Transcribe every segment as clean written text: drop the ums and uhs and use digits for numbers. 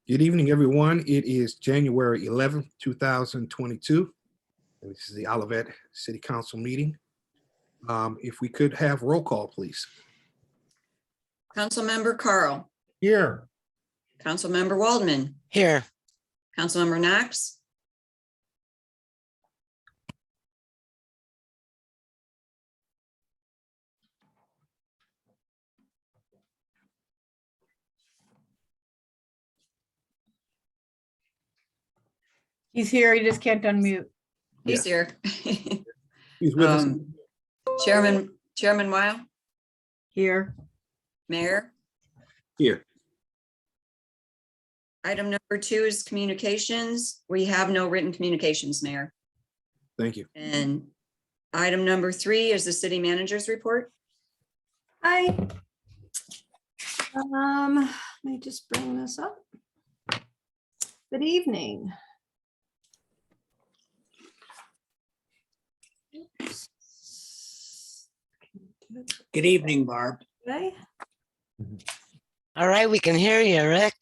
Good evening, everyone. It is January 11th, 2022. And this is the Olivet City Council meeting. If we could have roll call, please. Councilmember Carl, Here. Councilmember Waldman, Here. Councilmember Knox, He's here, he just can't unmute. he's Yes. here. He's with us. Chairman Weil, Here. Mayor. Here. Item number 2 is communications. We have no written communications, Mayor. Thank you. And item number 3 is the city manager's report. Hi. Let me just bring this up. Good evening. Good evening, Barb. Okay. All right, we can hear you, Rick.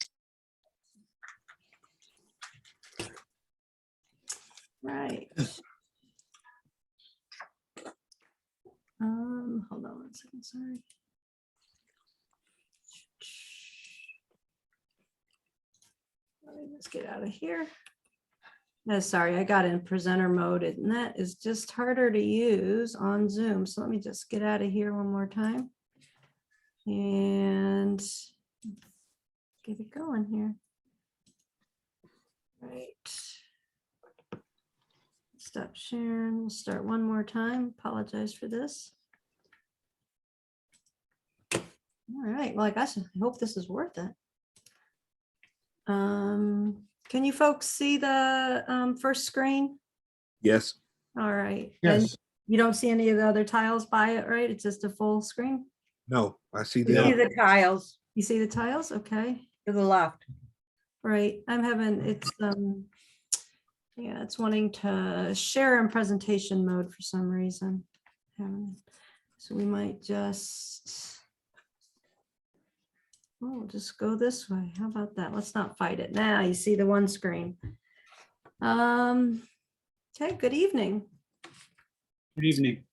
Right. Hold on one second, sorry. Let me just get out of here. No, sorry, I got in presenter mode and that is just harder to use on Zoom. So let me just get out of here one more time. And get it going here. Right. Stop sharing. We'll start one more time. Apologize for this. All right. Well, I guess I hope this is worth it. Can you folks see the first screen? Yes. All right. Yes. And you don't see any of the other tiles by it, right? It's just a full screen. No, I see You see the, the tiles. You see the tiles? Okay. To the left. Right. I'm having it's yeah, it's wanting to share in presentation mode for some reason. So we might just just go this way. How about that? Let's not fight it. Now you see the one screen. Okay, good evening. Good evening.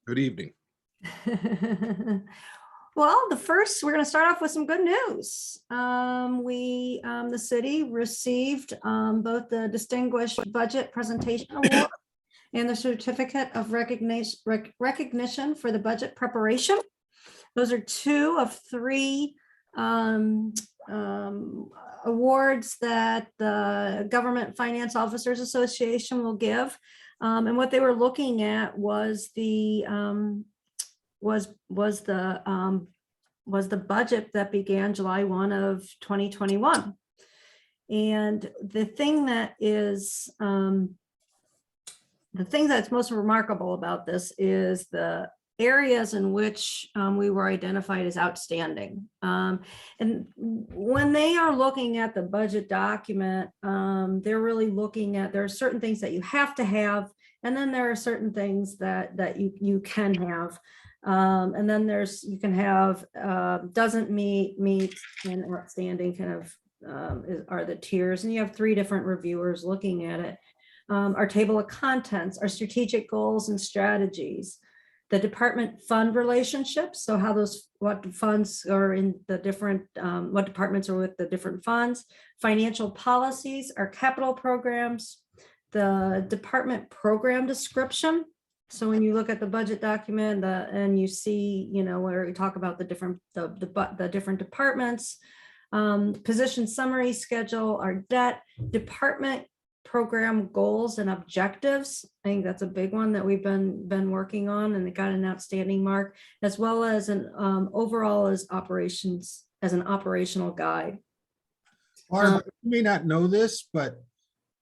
good evening. Well, we're going to start off with some good news. The city received both the Distinguished Budget Presentation Award and the Certificate of Recognition for the Budget Preparation. Those are 2 of 3 awards that the Government Finance Officers Association will give. And what they were looking at was the budget that began July 1 of 2021. And the thing that's most remarkable about this is the areas in which we were identified as outstanding. And when they are looking at the budget document, they're really looking at, there are certain things that you have to have, and then there are certain things that you can have. And then you can have doesn't meet, and outstanding kind of are the tiers. And you have 3 different reviewers looking at it. Our table of contents, our strategic goals and strategies, the department fund relationships. So what funds are in the different, what departments are with the different funds, financial policies, our capital programs, the department program description. So when you look at the budget document and you see, where we talk about the different departments, position summary schedule, our debt, department program goals and objectives. I think that's a big one that we've been working on, and it got an outstanding mark, as well as an overall as an operational guide. Barb, you may not know this, but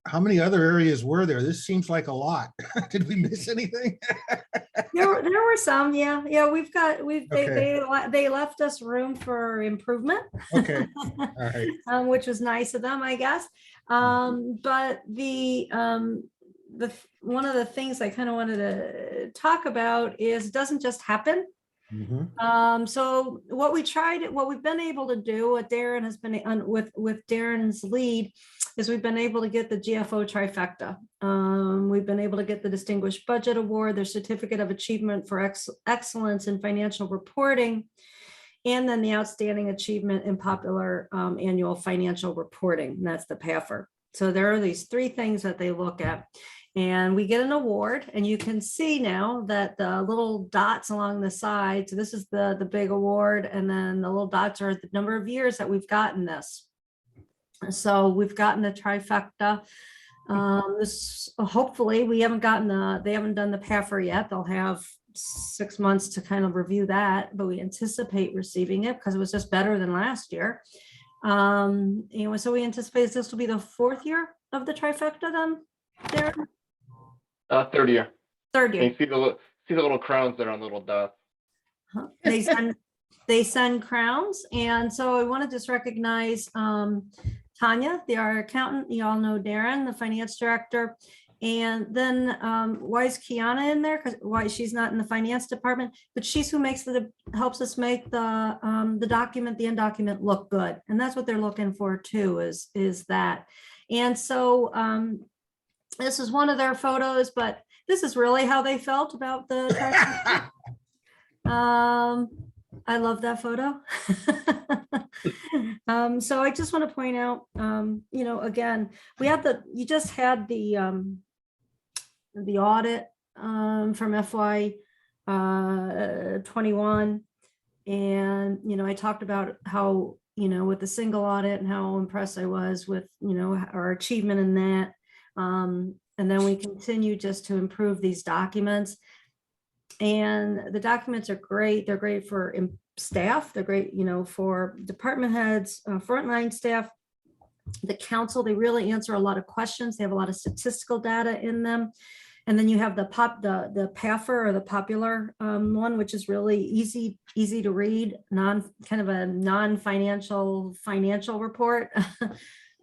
how many other areas were there? This seems like a lot. Did we miss anything? There were some, yeah. Okay. They left us room for improvement. Okay, all right. Which was nice of them, I guess. But one of the things I kind of wanted to talk about is it doesn't just happen. Mhm. So what we've been able to do, what Darren has been with Darren's lead, is we've been able to get the GFO trifecta. We've been able to get the Distinguished Budget Award, their Certificate of Achievement for Excellence in Financial Reporting, and then the Outstanding Achievement in Popular Annual Financial Reporting, and that's the PAFR. So there are these three things that they look at. And we get an award, and you can see now that the little dots along the side, so this is the big award, and then the little dots are the number of years that we've gotten this. So we've gotten the trifecta. This hopefully they haven't done the PAFR yet. They'll have 6 months to kind of review that, but we anticipate receiving it because it was just better than last year. Anyway, so we anticipate this will be the 4th year of the trifecta then, Darren? Third year. Third And year. you see the little crowns that are on little dots. Huh. They send crowns. And so I want to just recognize Tanya, our accountant. You all know Darren, the finance director. And then why is Kiana in there? Because why she's not in the finance department, but she's who helps us make the document, the end document look good. And that's what they're looking for too, is that. And so this is one of their photos, but this is really how they felt about the I love that photo. So I just want to point out, again, you just had the audit from FY 21. And, I talked about how, with the single audit and how impressed I was with, our achievement in that. And then we continue just to improve these documents. And the documents are great. They're great for staff. They're great, for department heads, frontline staff, the council. They really answer a lot of questions. They have a lot of statistical data in them. And then you have the PAFR, or the popular one, which is really easy to read, kind of a non-financial report.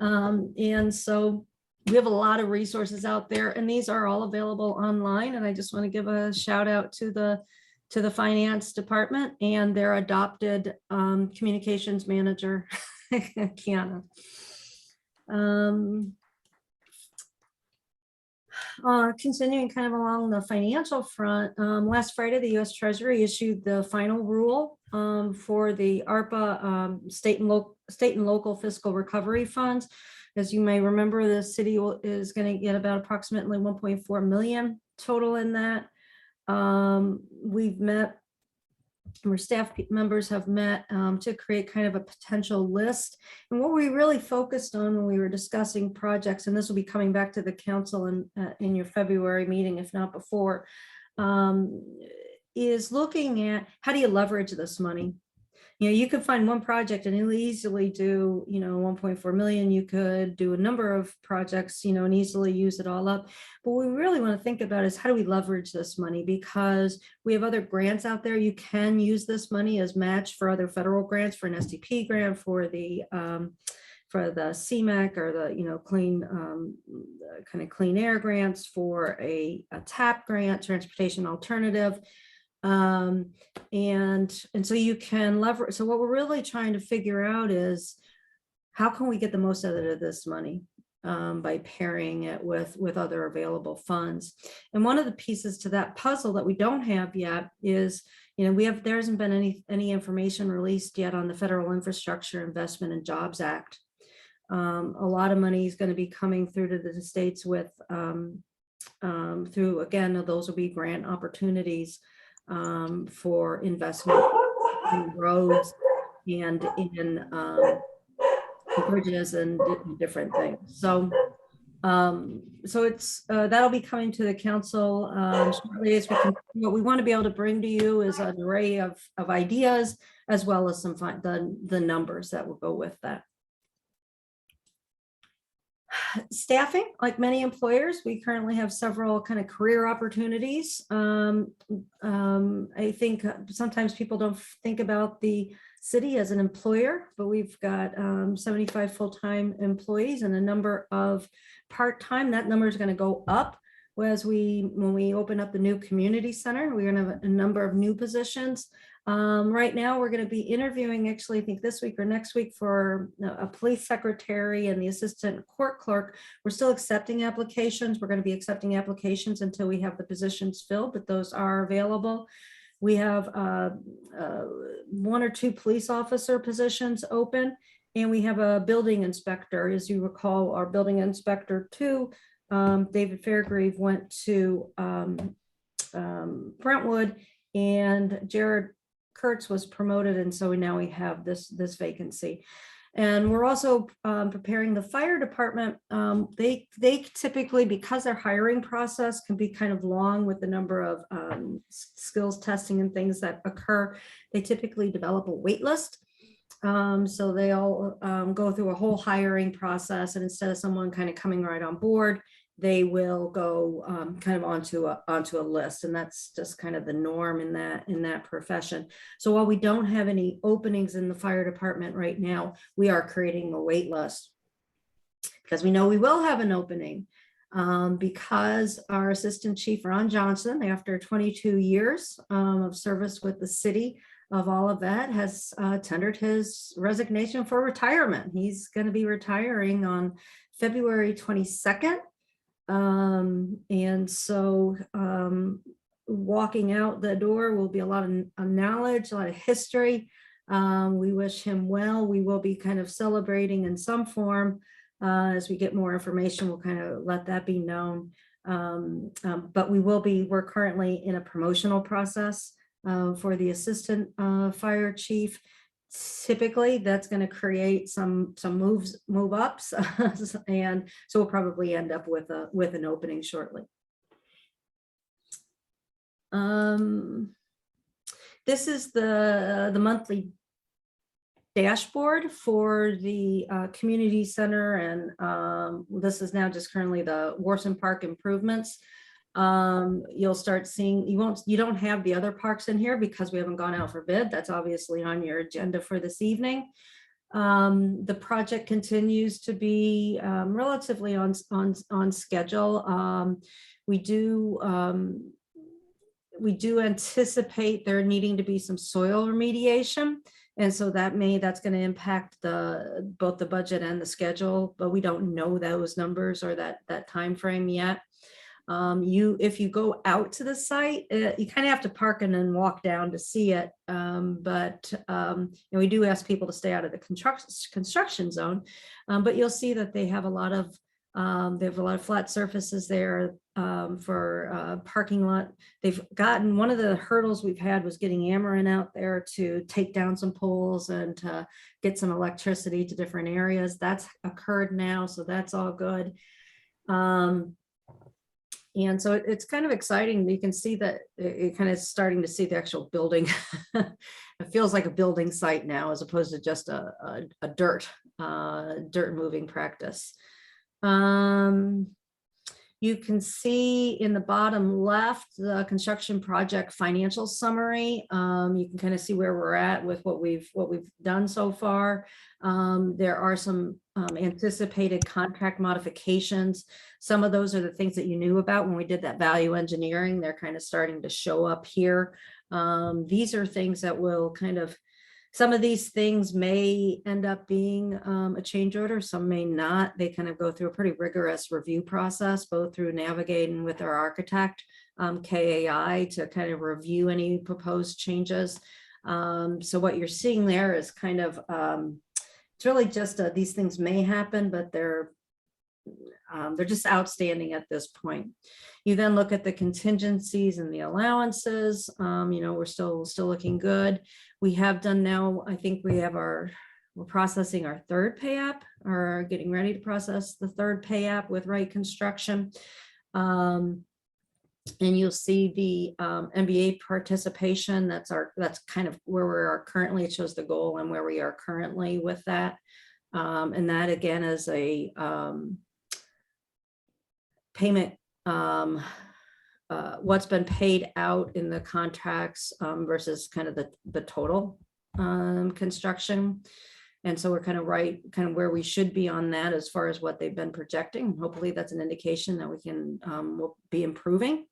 And so we have a lot of resources out there, and these are all available online. And I just want to give a shout out to the finance department and their adopted communications manager, Kiana. Continuing kind of along the financial front, last Friday, the U.S. Treasury issued the final rule for the ARPA state and local fiscal recovery funds. As you may remember, the city is going to get about approximately 1.4 million total in that. We've met, our staff members have met to create kind of a potential list. And what we really focused on when we were discussing projects, and this will be coming back to the council in your February meeting, if not before, is looking at how do you leverage this money? You could find one project and you'll easily do, 1.4 million. You could do a number of projects, and easily use it all up. But what we really want to think about is how do we leverage this money? Because we have other grants out there. You can use this money as match for other federal grants, for an STP grant, for the CMAQ, or the, clean, kind of clean air grants, for a TAP grant, transportation alternative. And so you can leverage. So what we're really trying to figure out is how can we get the most out of this money by pairing it with other available funds. And one of the pieces to that puzzle that we don't have yet is, there hasn't been any information released yet on the Federal Infrastructure Investment and Jobs Act. A lot of money is going to be coming through to the states with through, again, those will be grant opportunities for investment in roads and in bridges and different things. So it's that'll be coming to the council shortly. As what we want to be able to bring to you is an array of ideas, as well as some the numbers that will go with that. Staffing, like many employers, we currently have several kind of career opportunities. I think sometimes people don't think about the city as an employer, but we've got 75 full-time employees and a number of part-time. That number is going to go up when we open up the new community center. We're going to have a number of new positions. Right now, we're going to be interviewing, actually, I think this week or next week, for a police secretary and the assistant court clerk. We're still accepting applications. We're going to be accepting applications until we have the positions filled, but those are available. We have 1 or 2 police officer positions open, and we have a building inspector. As you recall, our building inspector too, David Fairgrieve, went to Brentwood, and Jared Kurtz was promoted, and so now we have this vacancy. And we're also preparing the fire department. They typically, because their hiring process can be kind of long with the number of skills testing and things that occur, they typically develop a wait list. So they'll go through a whole hiring process, and instead of someone kind of coming right on board, they will go kind of onto a list, and that's just kind of the norm in that profession. So while we don't have any openings in the fire department right now, we are creating a wait list because we know we will have an opening, because our Assistant Chief Ron Johnson, after 22 years of service with the city of Olivet, has tendered his resignation for retirement. He's going to be retiring on February 22nd. And so walking out the door will be a lot of knowledge, a lot of history. We wish him well. We will be kind of celebrating in some form. As we get more information, we'll kind of let that be known. But we're currently in a promotional process for the assistant fire chief. Typically, that's going to create some move ups, and so we'll probably end up with an opening shortly. This is the monthly dashboard for the community center, and this is now just currently the Warson Park improvements. You'll start seeing, you don't have the other parks in here because we haven't gone out for bid. That's obviously on your agenda for this evening. The project continues to be relatively on schedule. We do anticipate there needing to be some soil remediation, and so that's going to impact both the budget and the schedule, but we don't know those numbers or that time frame yet. If you go out to the site, you kind of have to park and then walk down to see it. But we do ask people to stay out of the construction zone. But you'll see that they have a lot of flat surfaces there for parking lot. They've gotten, one of the hurdles we've had was getting Ameren out there to take down some poles and to get some electricity to different areas. That's occurred now, so that's all good. And so it's kind of exciting. You can see that it kind of starting to see the actual building. It feels like a building site now, as opposed to just a dirt moving practice. You can see in the bottom left, the construction project financial summary. You can kind of see where we're at with what we've done so far. There are some anticipated contract modifications. Some of those are the things that you knew about when we did that value engineering. They're kind of starting to show up here. These are things that will kind of, some of these things may end up being a change order, some may not. They kind of go through a pretty rigorous review process, both through navigating with our architect, KAI, to kind of review any proposed changes. So what you're seeing there is kind of, it's really just these things may happen, but they're just outstanding at this point. You then look at the contingencies and the allowances. We're still looking good. We have done now, I think we're processing our third pay app, or getting ready to process the third pay app with Wright Construction. And you'll see the MBA participation. That's kind of where we are currently. It shows the goal and where we are currently with that. And that again is a payment, what's been paid out in the contracts versus kind of the total construction. And so we're kind of where we should be on that as far as what they've been projecting. Hopefully that's an indication that we can, we'll be improving.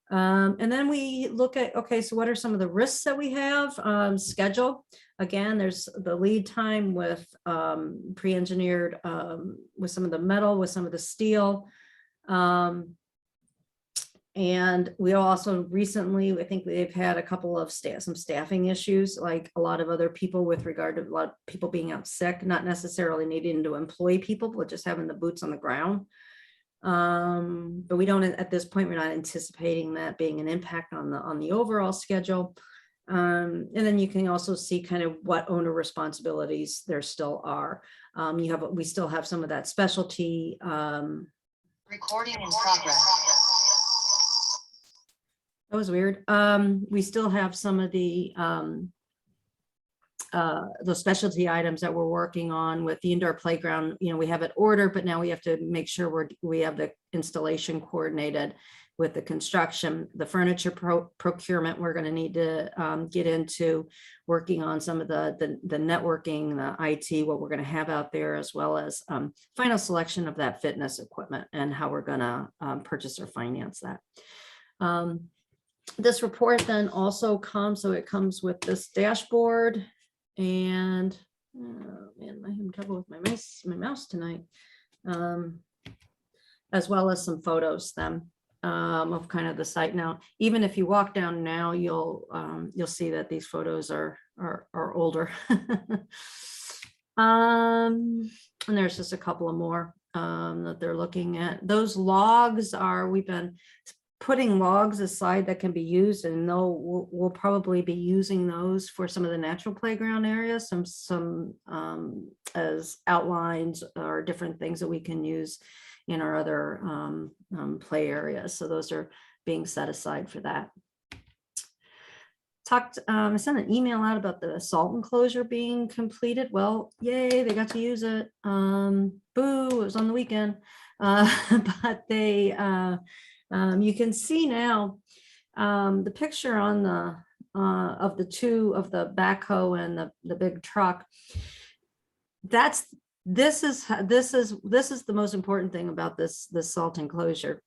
And then we look at, okay, so what are some of the risks that we have? Schedule. Again, there's the lead time with pre-engineered, with some of the metal, with some of the steel. And we also recently, I think they've had a couple of some staffing issues, like a lot of other people with regard to a lot of people being out sick, not necessarily needing to employ people, but just having the boots on the ground. But we don't, at this point, we're not anticipating that being an impact on the overall schedule. And then you can also see kind of what owner responsibilities there still are. We still have some of that specialty. Recording in progress. That was weird. We still have some of the specialty items that we're working on with the indoor playground. You know, we have it ordered, but now we have to make sure we have the installation coordinated with the construction, the furniture procurement. We're going to need to get into working on some of the networking, the IT, what we're going to have out there, as well as final selection of that fitness equipment and how we're going to purchase or finance that. This report then also comes, so it comes with this dashboard and, oh man, I'm having trouble with my mouse tonight. As well as some photos then of kind of the site. Now, even if you walk down now, you'll see that these photos are older. And there's just a couple of more that they're looking at. Those logs we've been putting logs aside that can be used, and we'll probably be using those for some of the natural playground areas, some as outlines or different things that we can use in our other play areas. So those are being set aside for that. I sent an email out about the salt enclosure being completed. Well, yay, they got to use it. Boo, it was on the weekend. But they, you can see now the picture on the of the two of the backhoe and the big truck. This is the most important thing about this salt enclosure.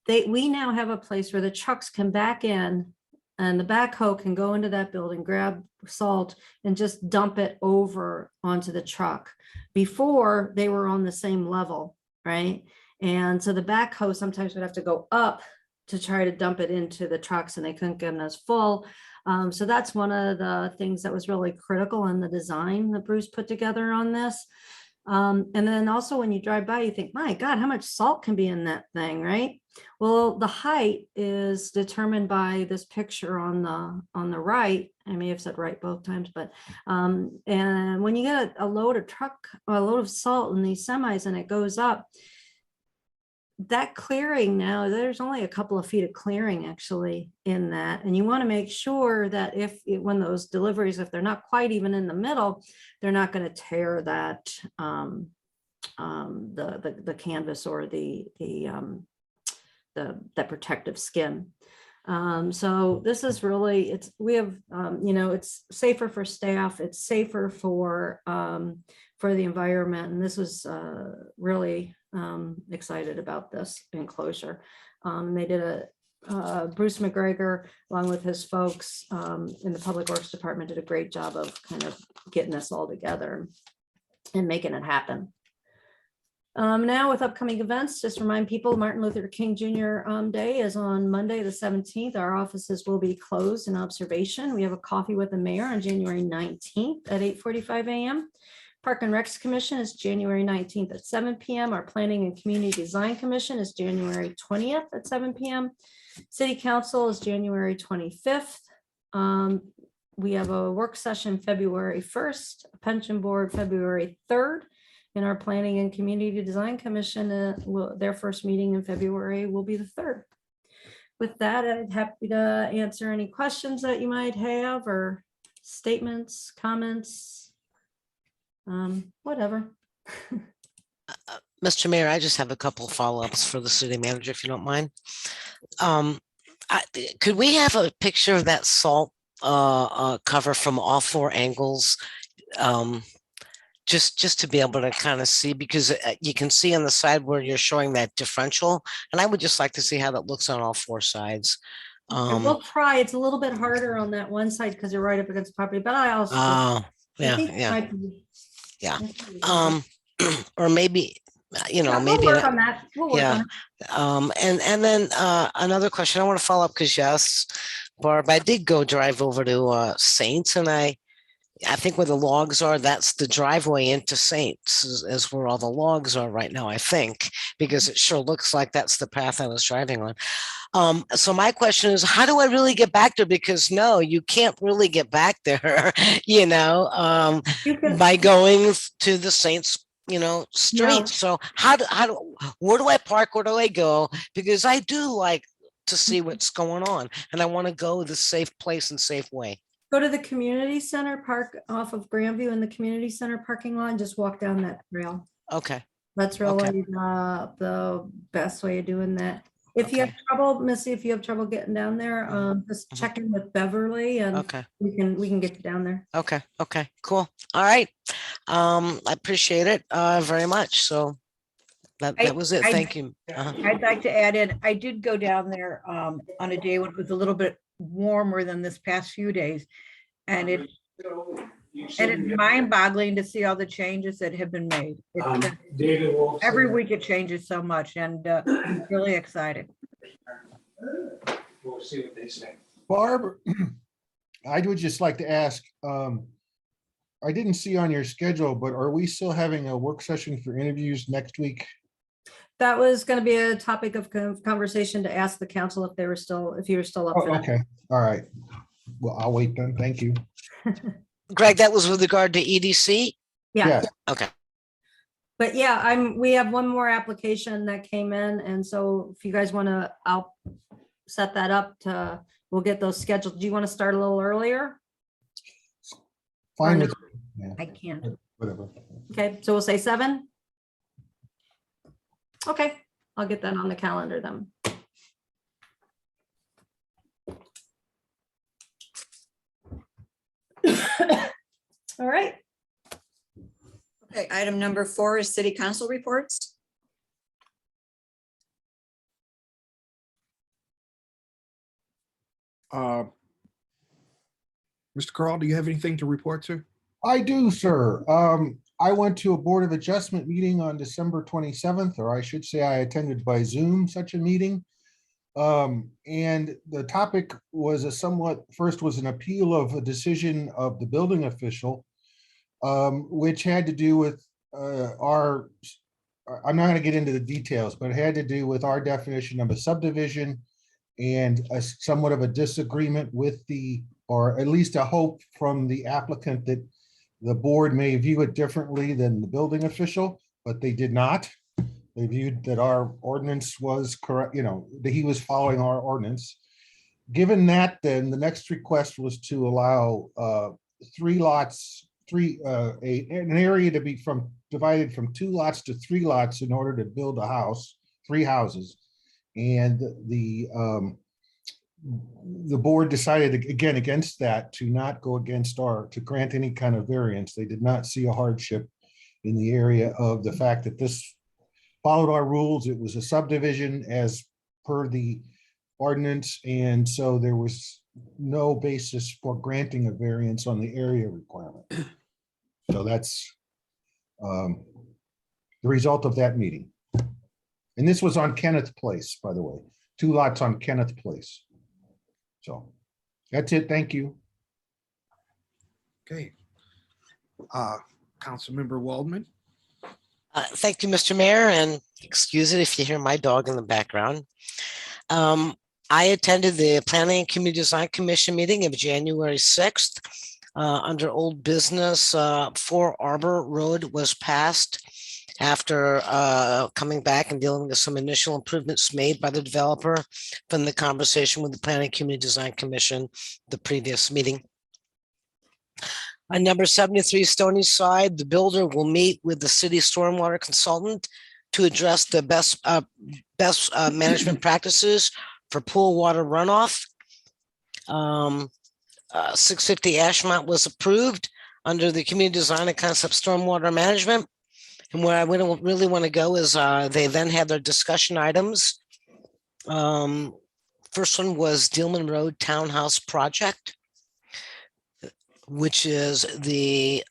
We now have a place where the trucks can back in and the backhoe can go into that building, grab salt and just dump it over onto the truck. Before, they were on the same level, right? And so the backhoe sometimes would have to go up to try to dump it into the trucks, and they couldn't get them as full. So that's one of the things that was really critical in the design that Bruce put together on this. And then also when you drive by, you think, my God, how much salt can be in that thing, right? Well, the height is determined by this picture on the right. I may have said right both times, but and when you get a load of salt in these semis and it goes up, that clearing now, there's only a couple of feet of clearing actually in that. And you want to make sure that when those deliveries, if they're not quite even in the middle, they're not going to tear that the canvas or the protective skin. So this is really, it's safer for staff, it's safer for the environment. And this was really excited about this enclosure. They did Bruce McGregor, along with his folks in the Public Works Department, did a great job of kind of getting this all together and making it happen. Now with upcoming events, just remind people, Martin Luther King Jr. Day is on Monday, the 17th. Our offices will be closed in observation. We have a coffee with the mayor on January 19th at 8:45 a.m. Park and Recs Commission is January 19th at 7 p.m. Our Planning and Community Design Commission is January 20th at 7 p.m. City Council is January 25th. We have a work session February 1st, a pension board February 3rd. In our Planning and Community Design Commission, their first meeting in February will be the 3rd. With that, I'd happy to answer any questions that you might have or statements, comments, whatever. Mr. Mayor, I just have a couple of follow-ups for the city manager, if you don't mind. Could we have a picture of that salt cover from all four angles? just to be able to kind of see, because you can see on the side where you're showing that differential, and I would just like to see how that looks on all four sides. We'll try. It's a little bit harder on that one side because you're right up against the property, but I also. Oh, I yeah, think it yeah, might be- yeah. I think it Or maybe, you know, Yeah, maybe. We'll work on that. We'll work Yeah. on it. And then another question I want to follow up, because yes, Barb, I did go drive over to Saints, and I think where the logs are, that's the driveway into Saints is where all the logs are right now, I think, because it sure looks like that's the path I was driving on. So my question is, how do I really get back there? Because no, you can't really get back there, you know, You can, by going to the Saints, you know, No. street. So where do I park? Where do I go? Because I do like to see what's going on, and I want to go the safe place and safe way. go to the community center, park off of Grandview in the community center parking lot, and just walk down that trail. Okay. That's really the best way of doing that. If you have Okay. trouble, Missy, if you have trouble getting down there, just check in with Beverly and Okay. we can get you down there. Okay. Okay. Cool. All right. I appreciate it very much. So that was it. Thank you. I'd like to add in, I did go down there on a day when it was a little bit warmer than this past few days. And it's mind boggling to see all the changes that have been made. Every week it changes so much, and really excited. We'll see what they say. Barb, I would just like to ask, I didn't see on your schedule, but are we still having a work session for interviews next week? That was going to be a topic of conversation to ask the council if you were still up Oh, for that. okay, all right. Well, I'll wait then. Thank you. Greg, that was with regard to EDC. Yeah, Yes. Okay. but yeah, we have one more application that came in, and so if you guys want to, I'll set that up we'll get those scheduled. Do you want to start a little earlier? Fine with, yeah, I can't. whatever. Okay, so we'll say 7. Okay, I'll get that on the calendar then. All right, Okay, item number 4 is city council reports. Mr. Carl, do you have anything to report, sir? I do, sir. I went to a Board of Adjustment meeting on December 27th, or I should say I attended by Zoom such a meeting. And the topic was first was an appeal of a decision of the building official, which had to do with I'm not going to get into the details, but it had to do with our definition of a subdivision and somewhat of a disagreement with or at least a hope from the applicant that the board may view it differently than the building official, but they did not. They viewed that our ordinance was correct, that he was following our ordinance. Given that, then the next request was to allow 3 lots, an area to be divided from 2 lots to 3 lots in order to build a house, 3 houses. And the board decided again against that, to not go against to grant any kind of variance. They did not see a hardship in the area of the fact that this followed our rules. It was a subdivision as per the ordinance, and so there was no basis for granting a variance on the area requirement. So that's the result of that meeting. And this was on Kenneth Place, by the way, 2 lots on Kenneth Place. So that's it. Thank you. Okay. Councilmember Waldman. Thank you, Mr. Mayor, and excuse it if you hear my dog in the background. I attended the Planning and Community Design Commission meeting of January 6th. Under old business, 4 Arbor Road was passed after coming back and dealing with some initial improvements made by the developer from the conversation with the Planning and Community Design Commission, the previous meeting. On number 73 Stony Side, the builder will meet with the city stormwater consultant to address the best management practices for pool water runoff. 650 Ashmont was approved under the community design and concept stormwater management. And where I really want to go is they then had their discussion items. First one was Dealman Road Townhouse Project, which is the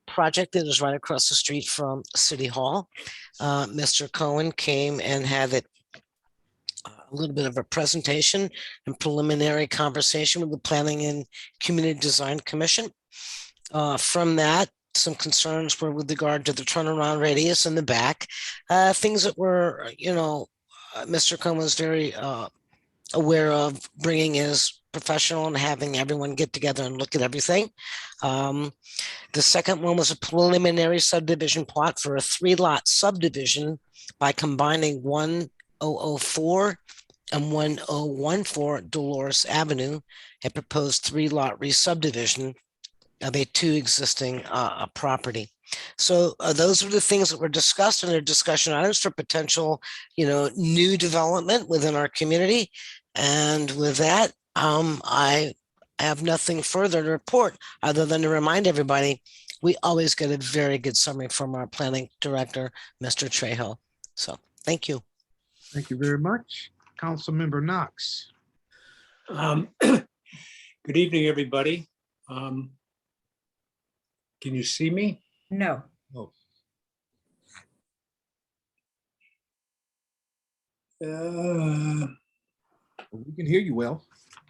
project that is right across the street from City Hall. Mr. Cohen came and had a little bit of a presentation and preliminary conversation with the Planning and Community Design Commission. From that, some concerns were with regard to the turnaround radius in the back, things that were, Mr. Cohen was very aware of bringing his professional and having everyone get together and look at everything. The second one was a preliminary subdivision plot for a 3-lot subdivision by combining 1004 and 1014 Dolores Avenue, a proposed 3-lot re-subdivision of a 2 existing property. So those were the things that were discussed in their discussion items for potential, new development within our community. And with that, I have nothing further to report other than to remind everybody, we always get a very good summary from our planning director, Mr. Trejo. So thank you. Thank you very much. Councilmember Knox. Good evening, everybody. Can you see me? No. We can hear you well.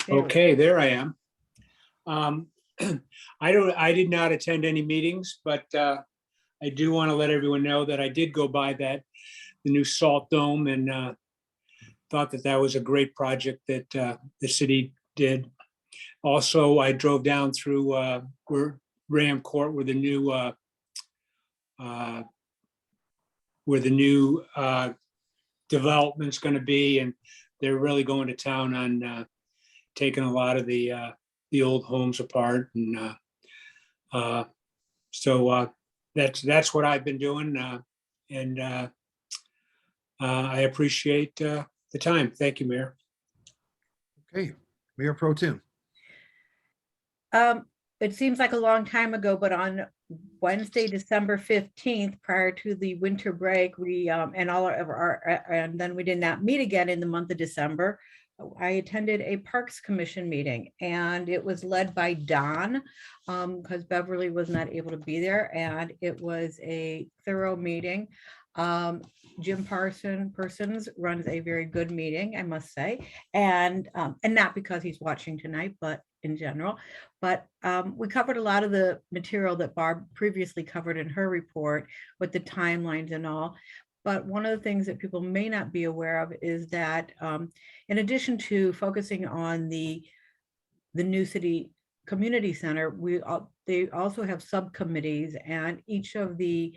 Okay, there I am. I did not attend any meetings, but I do want to let everyone know that I did go by the new Salt Dome, and thought that was a great project that the city did. Also, I drove down through Graham Court where the new development's going to be, and they're really going to town on taking a lot of the old homes apart, and so that's what I've been doing, and I appreciate the time. Thank you, Mayor. Okay, Mayor Pro Tem. It seems like a long time ago, but on Wednesday, December 15th, prior to the winter break, we and then we did not meet again in the month of December. I attended a Parks Commission meeting, and it was led by Don, because Beverly was not able to be there, and it was a thorough meeting. Jim Parsons runs a very good meeting, I must say, and not because he's watching tonight, but in general. But we covered a lot of the material that Barb previously covered in her report with the timelines and all. But one of the things that people may not be aware of is that in addition to focusing on the new city community center, they also have subcommittees, and each of the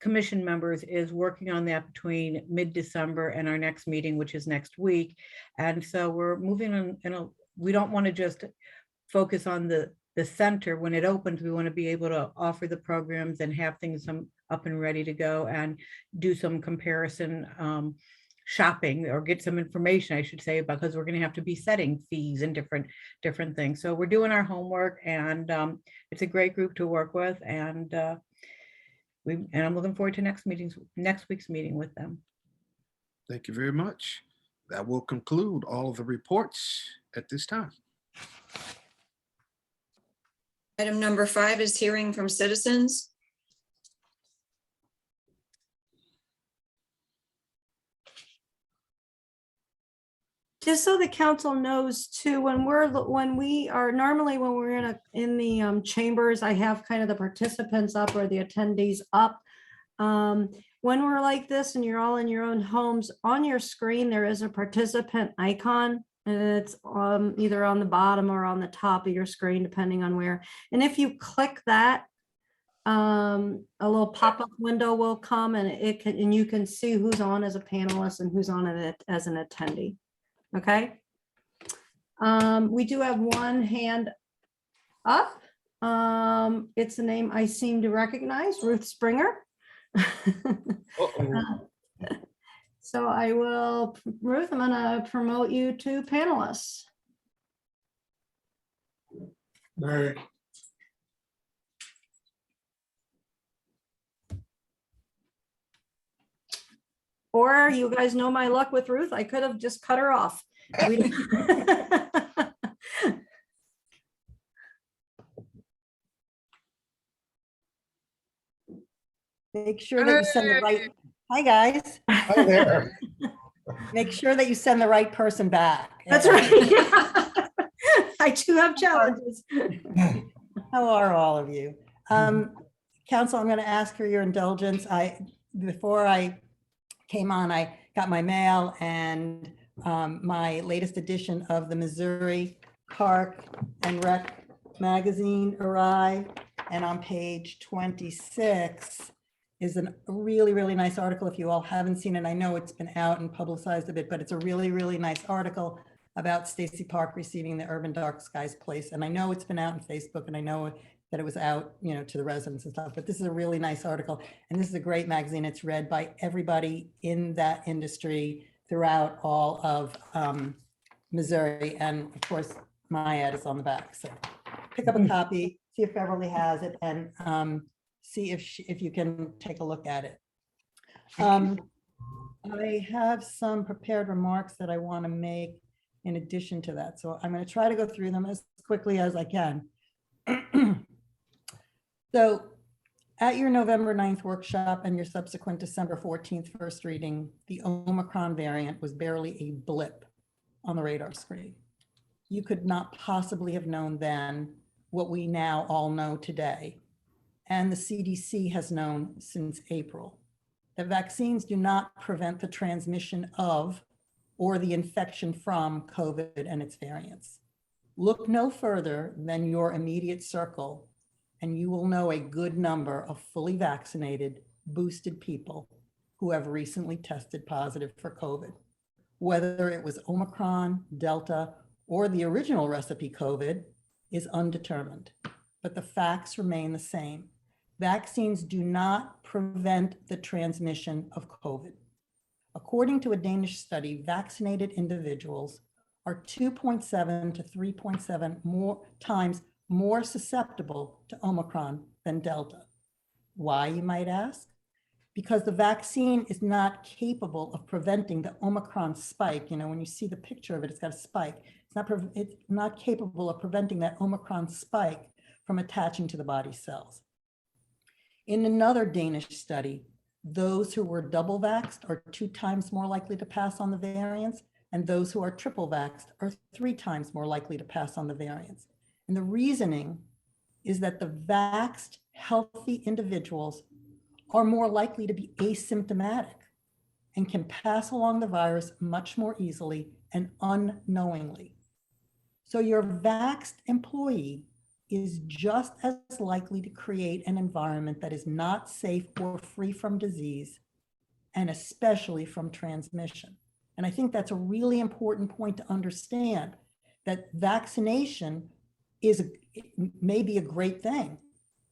commission members is working on that between mid-December and our next meeting, which is next week. And so we're moving on, we don't want to just focus on the center. When it opens, we want to be able to offer the programs and have things up and ready to go, and do some comparison shopping, or get some information, I should say, because we're going to have to be setting fees and different things. So we're doing our homework, and it's a great group to work with, and I'm looking forward to next week's meeting with them. Thank you very much. That will conclude all of the reports at this time. Item number 5 is hearing from citizens. Just so the council knows too, when we're in the chambers, I have kind of the participants up or the attendees up. When we're like this and you're all in your own homes, on your screen, there is a participant icon, and it's either on the bottom or on the top of your screen, depending on where. And if you click that, a little pop-up window will come, and you can see who's on as a panelist and who's on it as an attendee. Okay. We do have one hand up. It's a name I seem to recognize, Ruth Springer. So I will, Ruth, I'm going to promote you to panelists. Or you guys know my luck with Ruth. I could have just cut her off. We- Make sure that you send the right, hi, guys. Hi there. Make sure that you send the right person back. That's right. I do have challenges. How are all of you? Council, I'm going to ask for your indulgence. Before I came on, I got my mail and my latest edition of the Missouri Park and Rec magazine arrived. And on page 26 is a really, really nice article. If you all haven't seen it, I know it's been out and publicized a bit, but it's a really, really nice article about Stacy Park receiving the Urban Dark Skies Place. And I know it's been out on Facebook, and I know that it was out, you know, to the residents and stuff, but this is a really nice article. And this is a great magazine. It's read by everybody in that industry throughout all of Missouri. And of course, my ad is on the back. So pick up a copy, see if Beverly has it, and see if you can take a look at it. I have some prepared remarks that I want to make in addition to that. So I'm going to try to go through them as quickly as I can. So at your November 9th workshop and your subsequent December 14th first reading, the Omicron variant was barely a blip on the radar screen. You could not possibly have known then what we now all know today, and the CDC has known since April, that vaccines do not prevent the transmission of or the infection from COVID and its variants. Look no further than your immediate circle, and you will know a good number of fully vaccinated, boosted people who have recently tested positive for COVID. Whether it was Omicron, Delta, or the original recipe COVID is undetermined, but the facts remain the same. Vaccines do not prevent the transmission of COVID. According to a Danish study, vaccinated individuals are 2.7 to 3.7 more times more susceptible to Omicron than Delta. Why, you might ask? Because the vaccine is not capable of preventing the Omicron spike. You know, when you see the picture of it, it's got a spike. It's not capable of preventing that Omicron spike from attaching to the body cells. In another Danish study, those who were double vaxxed are 2 times more likely to pass on the variants, and those who are triple vaxxed are 3 times more likely to pass on the variants. And the reasoning is that the vaxxed healthy individuals are more likely to be asymptomatic and can pass along the virus much more easily and unknowingly. So your vaxxed employee is just as likely to create an environment that is not safe or free from disease, and especially from transmission. And I think that's a really important point to understand, that vaccination may be a great thing,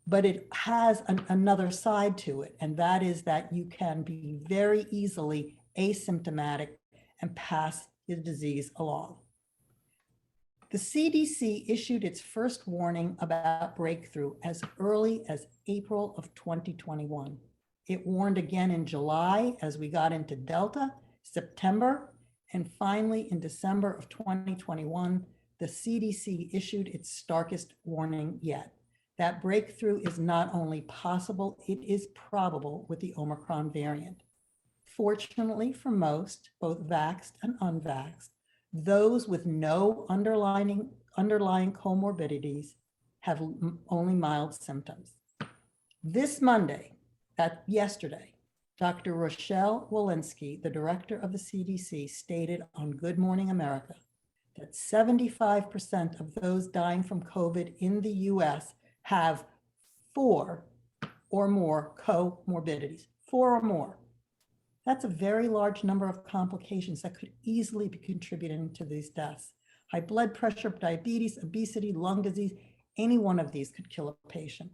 but it has another side to it. And that is that you can be very easily asymptomatic and pass the disease along. The CDC issued its first warning about breakthrough as early as April of 2021. It warned again in July as we got into Delta, September, and finally in December of 2021, the CDC issued its starkest warning yet. That breakthrough is not only possible, it is probable with the Omicron variant. Fortunately for most, both vaxxed and unvaxxed, those with no underlying comorbidities have only mild symptoms. This Monday, yesterday, Dr. Rochelle Walensky, the director of the CDC, stated on Good Morning America that 75% of those dying from COVID in the US have 4 or more comorbidities, 4 or more. That's a very large number of complications that could easily be contributing to these deaths. High blood pressure, diabetes, obesity, lung disease, any one of these could kill a patient.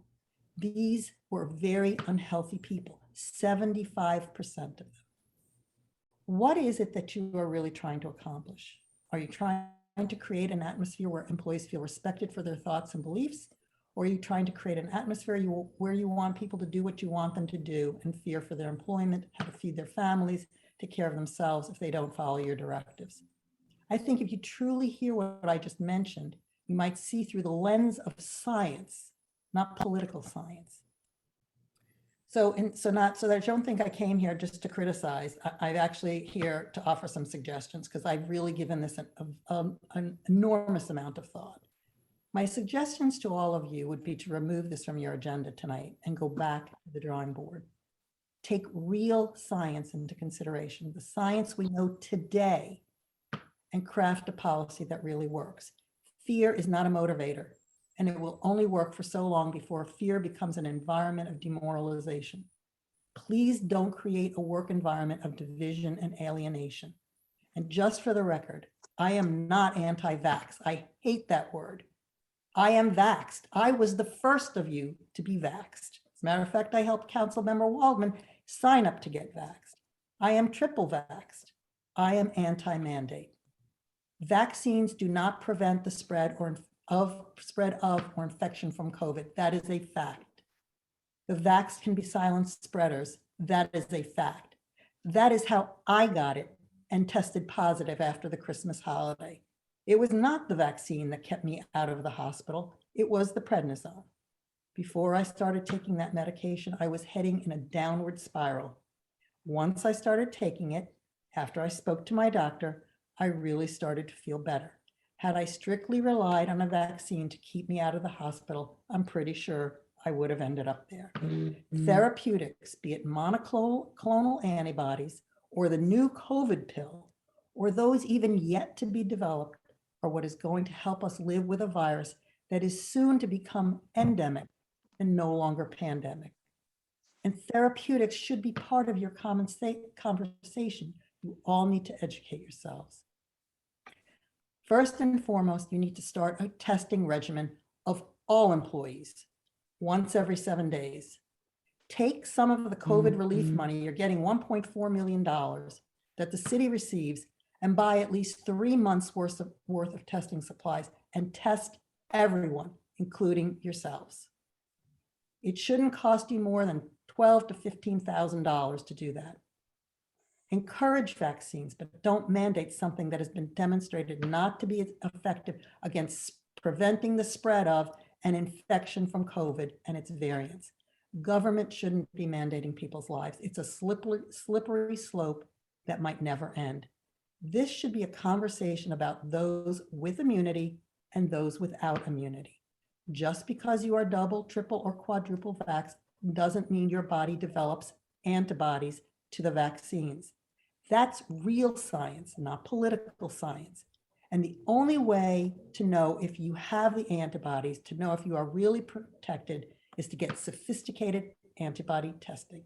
These were very unhealthy people, 75% of them. What is it that you are really trying to accomplish? Are you trying to create an atmosphere where employees feel respected for their thoughts and beliefs? Or are you trying to create an atmosphere where you want people to do what you want them to do and fear for their employment, how to feed their families, take care of themselves if they don't follow your directives? I think if you truly hear what I just mentioned, you might see through the lens of science, not political science. So that I don't think I came here just to criticize. I'm actually here to offer some suggestions because I've really given this an enormous amount of thought. My suggestions to all of you would be to remove this from your agenda tonight and go back to the drawing board. Take real science into consideration, the science we know today, and craft a policy that really works. Fear is not a motivator, and it will only work for so long before fear becomes an environment of demoralization. Please don't create a work environment of division and alienation. And just for the record, I am not anti-vax. I hate that word. I am vaxxed. I was the first of you to be vaxxed. As a matter of fact, I helped Councilmember Waldman sign up to get vaxxed. I am triple vaxxed. I am anti-mandate. Vaccines do not prevent the spread of or infection from COVID. That is a fact. The vax can be silent spreaders. That is a fact. That is how I got it and tested positive after the Christmas holiday. It was not the vaccine that kept me out of the hospital. It was the prednisone. Before I started taking that medication, I was heading in a downward spiral. Once I started taking it, after I spoke to my doctor, I really started to feel better. Had I strictly relied on a vaccine to keep me out of the hospital, I'm pretty sure I would have ended up there. Therapeutics, be it monoclonal antibodies or the new COVID pill, or those even yet to be developed, are what is going to help us live with a virus that is soon to become endemic and no longer pandemic. And therapeutics should be part of your conversation. You all need to educate yourselves. First and foremost, you need to start a testing regimen of all employees once every 7 days. Take some of the COVID relief money, you're getting $1.4 million that the city receives, and buy at least 3 months worth of testing supplies and test everyone, including yourselves. It shouldn't cost you more than $12,000 to $15,000 to do that. Encourage vaccines, but don't mandate something that has been demonstrated not to be effective against preventing the spread of an infection from COVID and its variants. Government shouldn't be mandating people's lives. It's a slippery slope that might never end. This should be a conversation about those with immunity and those without immunity. Just because you are double, triple, or quadruple vaxxed doesn't mean your body develops antibodies to the vaccines. That's real science, not political science. And the only way to know if you have the antibodies, to know if you are really protected, is to get sophisticated antibody testing.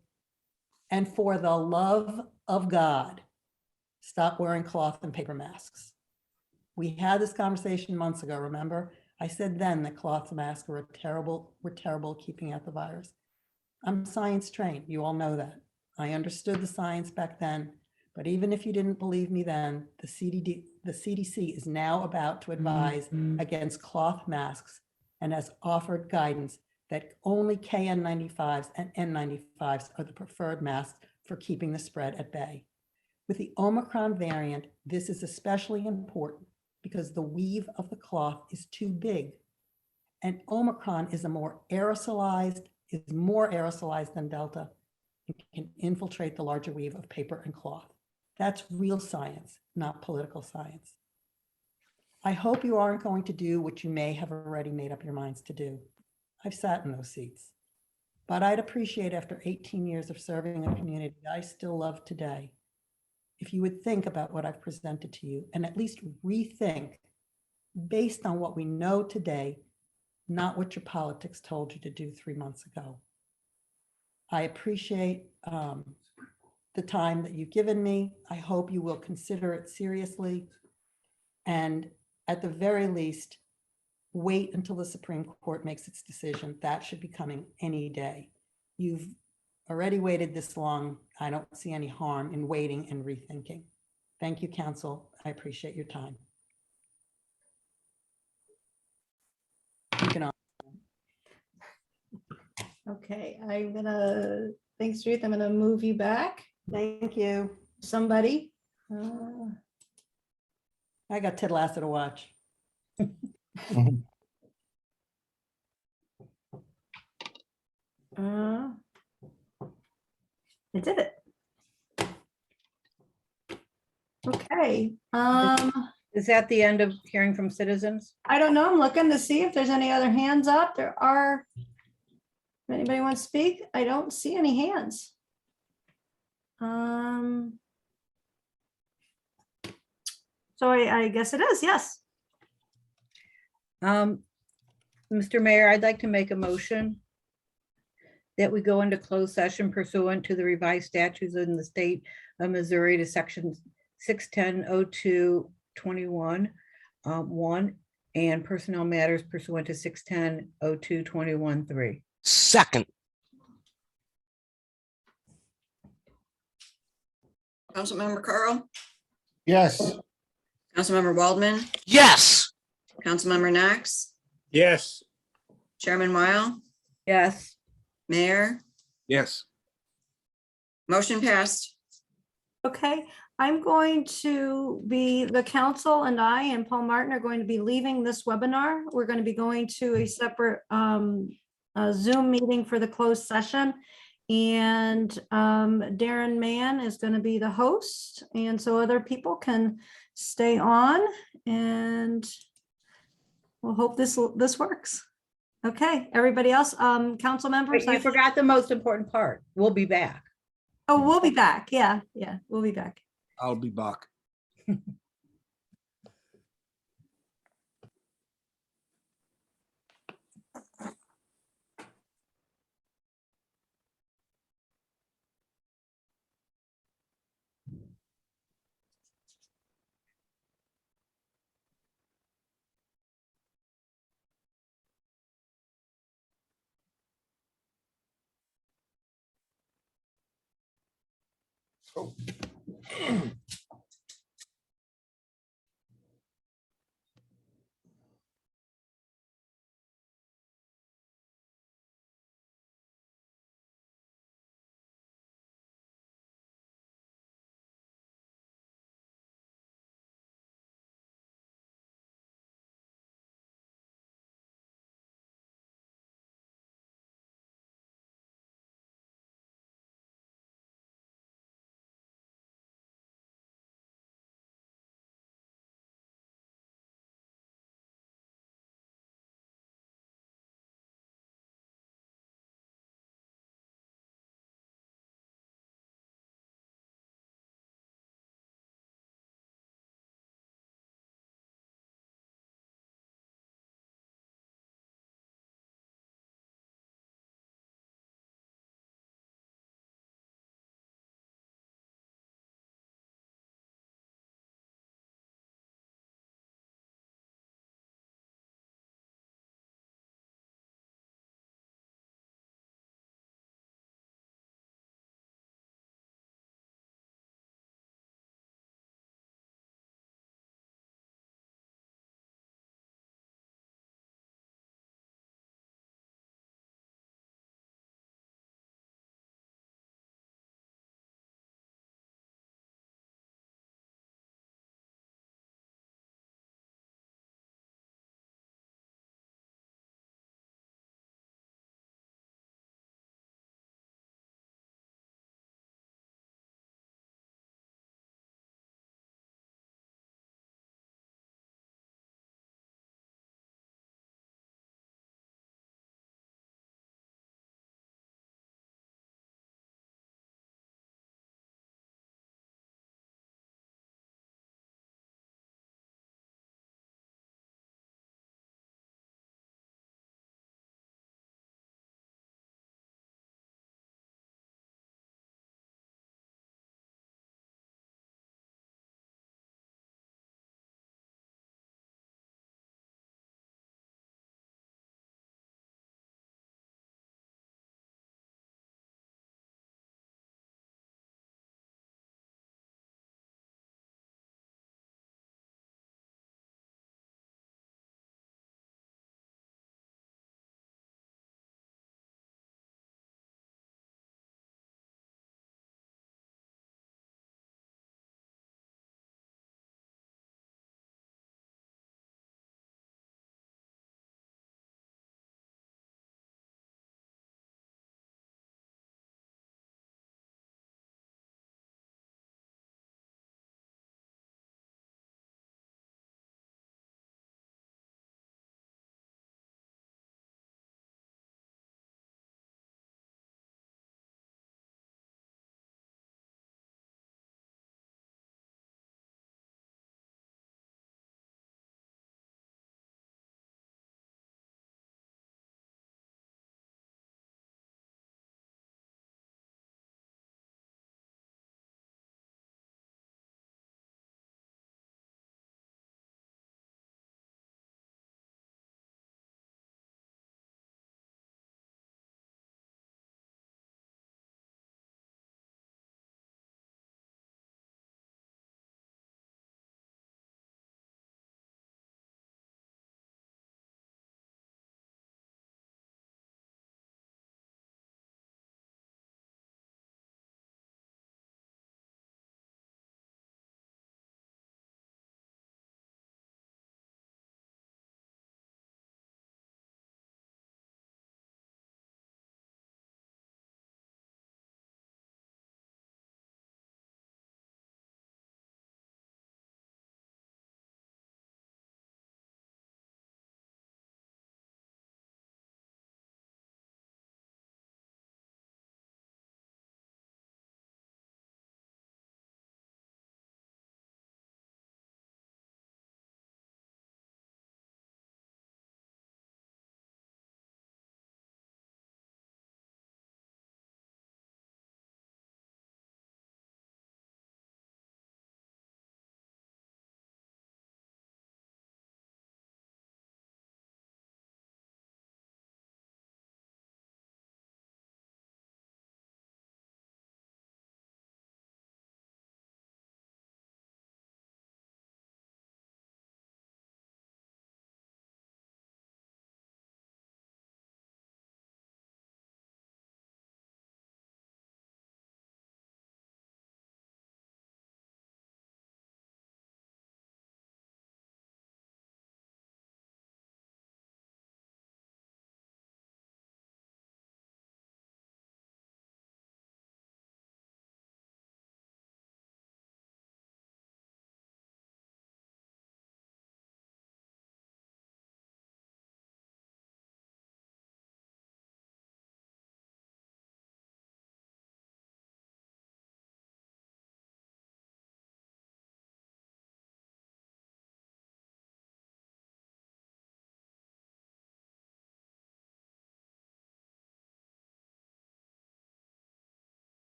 And for the love of God, stop wearing cloth and paper masks. We had this conversation months ago, remember? I said then that cloth masks were terrible at keeping out the virus. I'm science trained, you all know that. I understood the science back then, but even if you didn't believe me then, the CDC is now about to advise against cloth masks and has offered guidance that only KN95s and N95s are the preferred masks for keeping the spread at bay. With the Omicron variant, this is especially important because the weave of the cloth is too big. And Omicron is more aerosolized than Delta and can infiltrate the larger weave of paper and cloth. That's real science, not political science. I hope you aren't going to do what you may have already made up your minds to do. I've sat in those seats, but I'd appreciate after 18 years of serving a community I still love today, if you would think about what I've presented to you and at least rethink based on what we know today, not what your politics told you to do 3 months ago. I appreciate the time that you've given me. I hope you will consider it seriously. And at the very least, wait until the Supreme Court makes its decision. That should be coming any day. You've already waited this long. I don't see any harm in waiting and rethinking. Thank you, Council. I appreciate your time. Okay, thanks, Ruth. I'm gonna move you back. Thank you. Somebody. I got Ted Lasso to watch. I did it. Okay, Is that the end of hearing from citizens? I don't know. I'm looking to see if there's any other hands up. There are. If anybody wants to speak? I don't see any hands. So I guess it is, yes. Mr. Mayor, I'd like to make a motion that we go into closed session pursuant to the revised statutes in the state of Missouri to section 610-0221, 1, and personnel matters pursuant to 610-0221, 3. Second, Councilmember Carl, Yes. Councilmember Waldman, yes. Councilmember Knox, Yes. Chairman Weil, Yes. Mayor, Yes. motion passed. Okay, I'm going to be, the council and I and Paul Martin are going to be leaving this webinar. We're going to be going to a separate Zoom meeting for the closed session. And Darren Mann is going to be the host. And so other people can stay on and we'll hope this works. Okay, everybody else, council members. But you forgot the most important part. We'll be back. Oh, we'll be back. Yeah, we'll be back. I'll be back.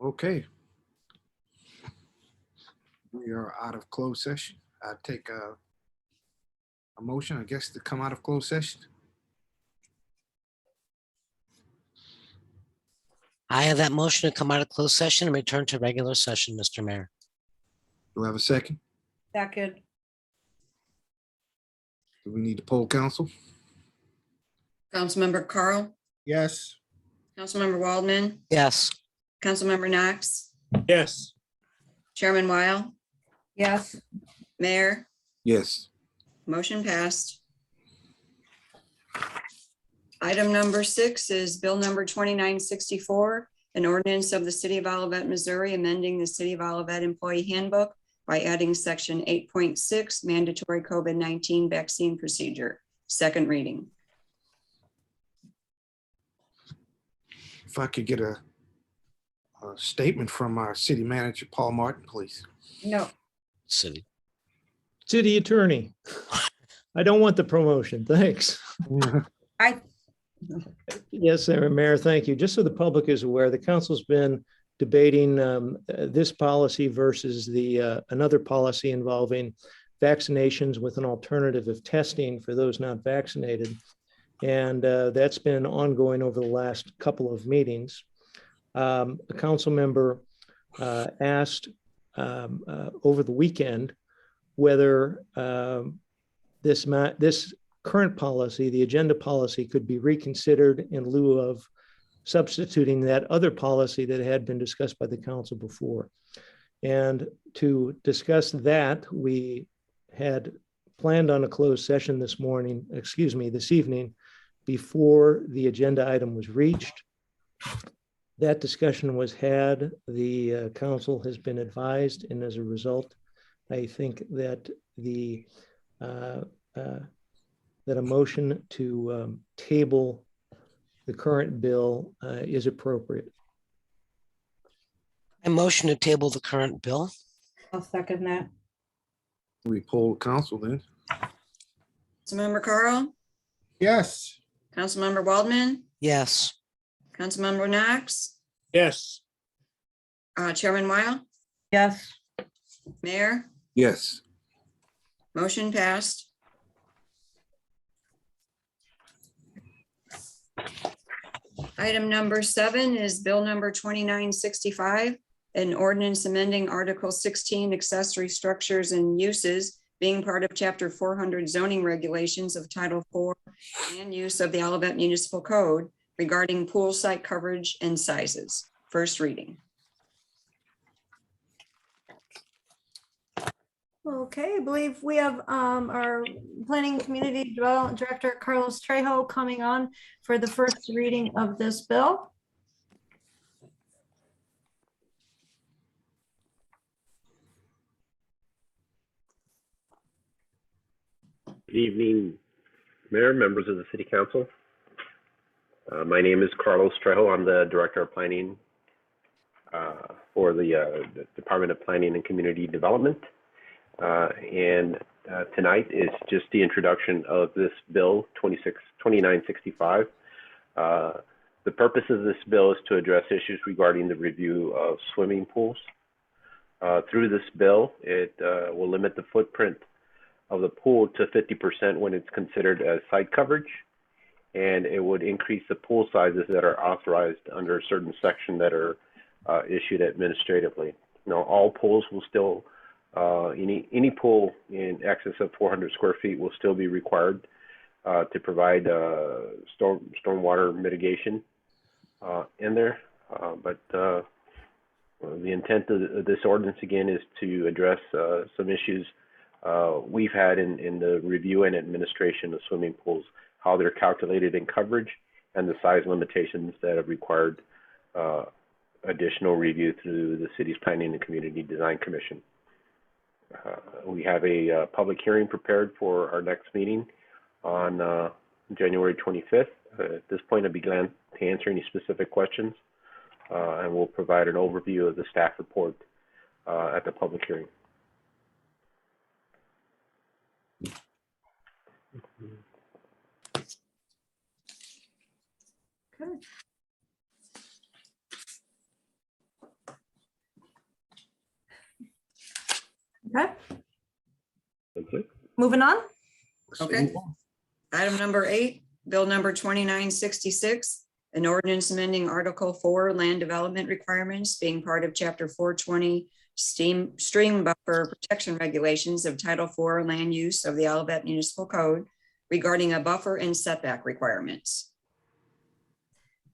Okay. We are out of closed session. I take a motion, I guess, to come out of closed session. I have that motion to come out of closed session and return to regular session, Mr. Mayor. Do I have a second? Second, Do we need to poll council? Councilmember Carl, Yes. Councilmember Waldman, Yes. Councilmember Knox, Yes. Chairman Weil, yes. Mayor, Yes. motion passed. Item number 6 is Bill number 2964, an ordinance of the City of Olivet, Missouri, amending the City of Olivet Employee Handbook by adding section 8.6 mandatory COVID-19 vaccine procedure. Second reading. If I could get a statement from our city manager, Paul Martin, please. No, City. City attorney. I don't want the promotion. Thanks. I, Yes, Mayor, thank you. Just so the public is aware, the council's been debating this policy versus the another policy involving vaccinations with an alternative of testing for those not vaccinated. And that's been ongoing over the last couple of meetings. A council member asked over the weekend whether this current policy, the agenda policy, could be reconsidered in lieu of substituting that other policy that had been discussed by the council before. And to discuss that, we had planned on a closed session this evening, before the agenda item was reached. That discussion was had, the council has been advised, and as a result, I think that that a motion to table the current bill is appropriate. I motion to table the current bill. I'll second that. We poll council then. Councilmember Carl, Yes. Councilmember Waldman, Yes. Councilmember Knox, Yes. Chairman Weil, Yes, Mayor, Yes. motion passed. Item number 7 is Bill number 2965, an ordinance amending Article 16 accessory structures and uses, being part of Chapter 400 zoning regulations of Title 4 and use of the Olivet Municipal Code regarding pool site coverage and sizes. First reading. Okay, I believe we have our Planning Community Development Director, Carlos Trejo, coming on for the first reading of this bill. Good evening, Mayor, members of the City Council. My name is Carlos Trejo. I'm the Director of Planning for the Department of Planning and Community Development. And tonight is just the introduction of this bill 2965. The purpose of this bill is to address issues regarding the review of swimming pools. Through this bill, it will limit the footprint of the pool to 50% when it's considered as site coverage, and it would increase the pool sizes that are authorized under a certain section that are issued administratively. Now, all pools will still, any pool in excess of 400 square feet will still be required to provide stormwater mitigation in there, but the intent of this ordinance again is to address some issues we've had in the review and administration of swimming pools, how they're calculated in coverage, and the size limitations that have required additional review through the city's Planning and Community Design Commission. We have a public hearing prepared for our next meeting on January 25th. At this point, I'd be glad to answer any specific questions, and we'll provide an overview of the staff report at the public hearing. Okay. moving on. Okay. Item number 8, bill number 2966, an ordinance amending Article 4 land development requirements being part of Chapter 420 stream buffer protection regulations of Title 4 land use of the Olivet Municipal Code regarding a buffer and setback requirements.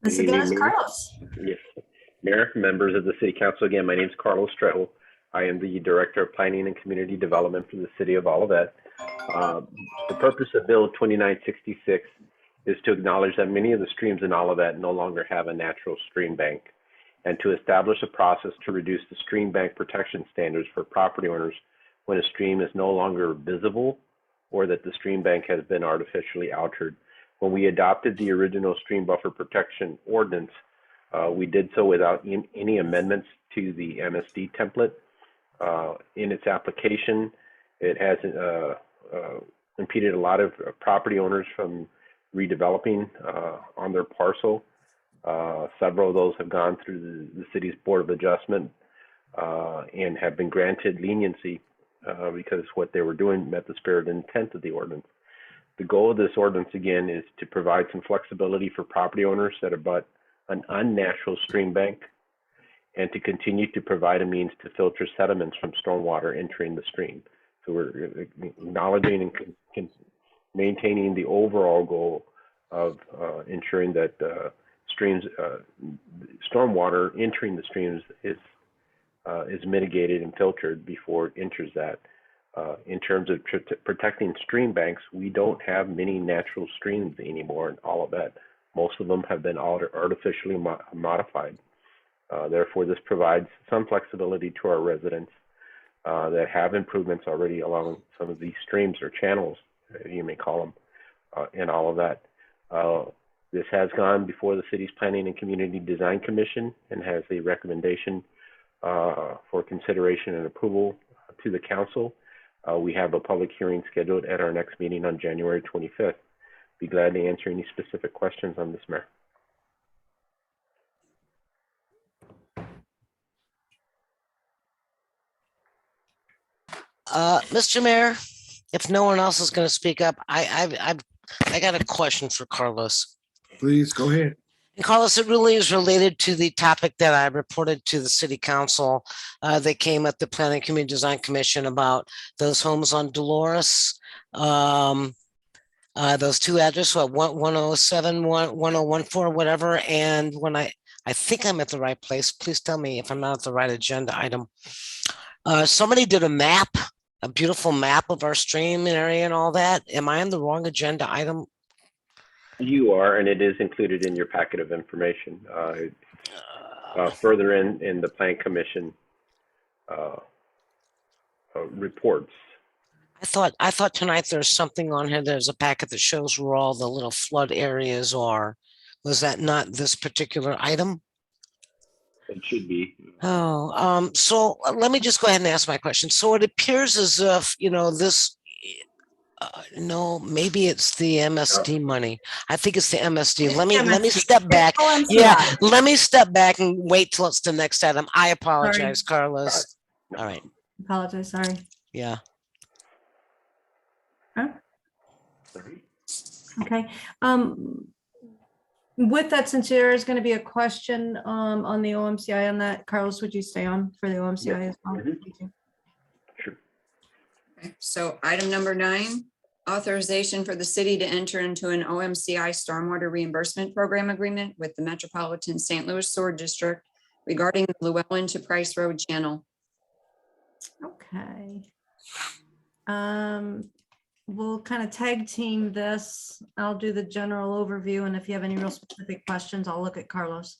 This Good again evening, is Mayor. Carlos. Yes. Mayor, members of the City Council, again, my name is Carlos Trejo. I am the Director of Planning and Community Development for the City of Olivet. The purpose of Bill 2966 is to acknowledge that many of the streams in Olivet no longer have a natural stream bank, and to establish a process to reduce the stream bank protection standards for property owners when a stream is no longer visible or that the stream bank has been artificially altered. When we adopted the original stream buffer protection ordinance, we did so without any amendments to the MSD template. In its application, it has impeded a lot of property owners from redeveloping on their parcel. Several of those have gone through the city's Board of Adjustment and have been granted leniency because what they were doing met the spirit and intent of the ordinance. The goal of this ordinance, again, is to provide some flexibility for property owners that abut an unnatural stream bank and to continue to provide a means to filter sediments from stormwater entering the stream. So we're acknowledging and maintaining the overall goal of ensuring that stormwater entering the streams is mitigated and filtered before it enters that. In terms of protecting stream banks, we don't have many natural streams anymore in Olivet. Most of them have been artificially modified. Therefore, this provides some flexibility to our residents that have improvements already along some of these streams or channels, you may call them, in Olivet. This has gone before the city's Planning and Community Design Commission and has a recommendation for consideration and approval to the council. We have a public hearing scheduled at our next meeting on January 25th. Be glad to answer any specific questions on this, Mayor. Mr. Mayor, if no one else is going to speak up, I got a question for Carlos. Please go ahead. And Carlos, it really is related to the topic that I reported to the city council. They came at the Planning Community Design Commission about those homes on Dolores. Those two addresses, 107, 1014, whatever. And when I think I'm at the right place, please tell me if I'm not at the right agenda item. Somebody did a map, a beautiful map of our stream area and all that. Am I on the wrong agenda item? You are, and it is included in your packet of information. Further in the Plan Commission reports. I thought tonight there's something on here. There's a packet that shows where all the little flood areas are. Was that not this particular item? It should be. Oh, so let me just go ahead and ask my question. So it appears as if, this, no, maybe it's the MSD money. I think it's the MSD. Let me step back. Yeah, let me step back and wait till it's the next item. I apologize, Carlos. All right. Apologize, sorry. Yeah. Huh? Okay. With that, since there is going to be a question on the OMCI on that, Carlos, would you stay on for the OMCI as well? Thank you. Sure. Okay, so item number 9, authorization for the city to enter into an OMCI stormwater reimbursement program agreement with the Metropolitan St. Louis Sewer District regarding the Llewellyn to Price Road channel. Okay. We'll kind of tag team this. I'll do the general overview, and if you have any real specific questions, I'll look at Carlos.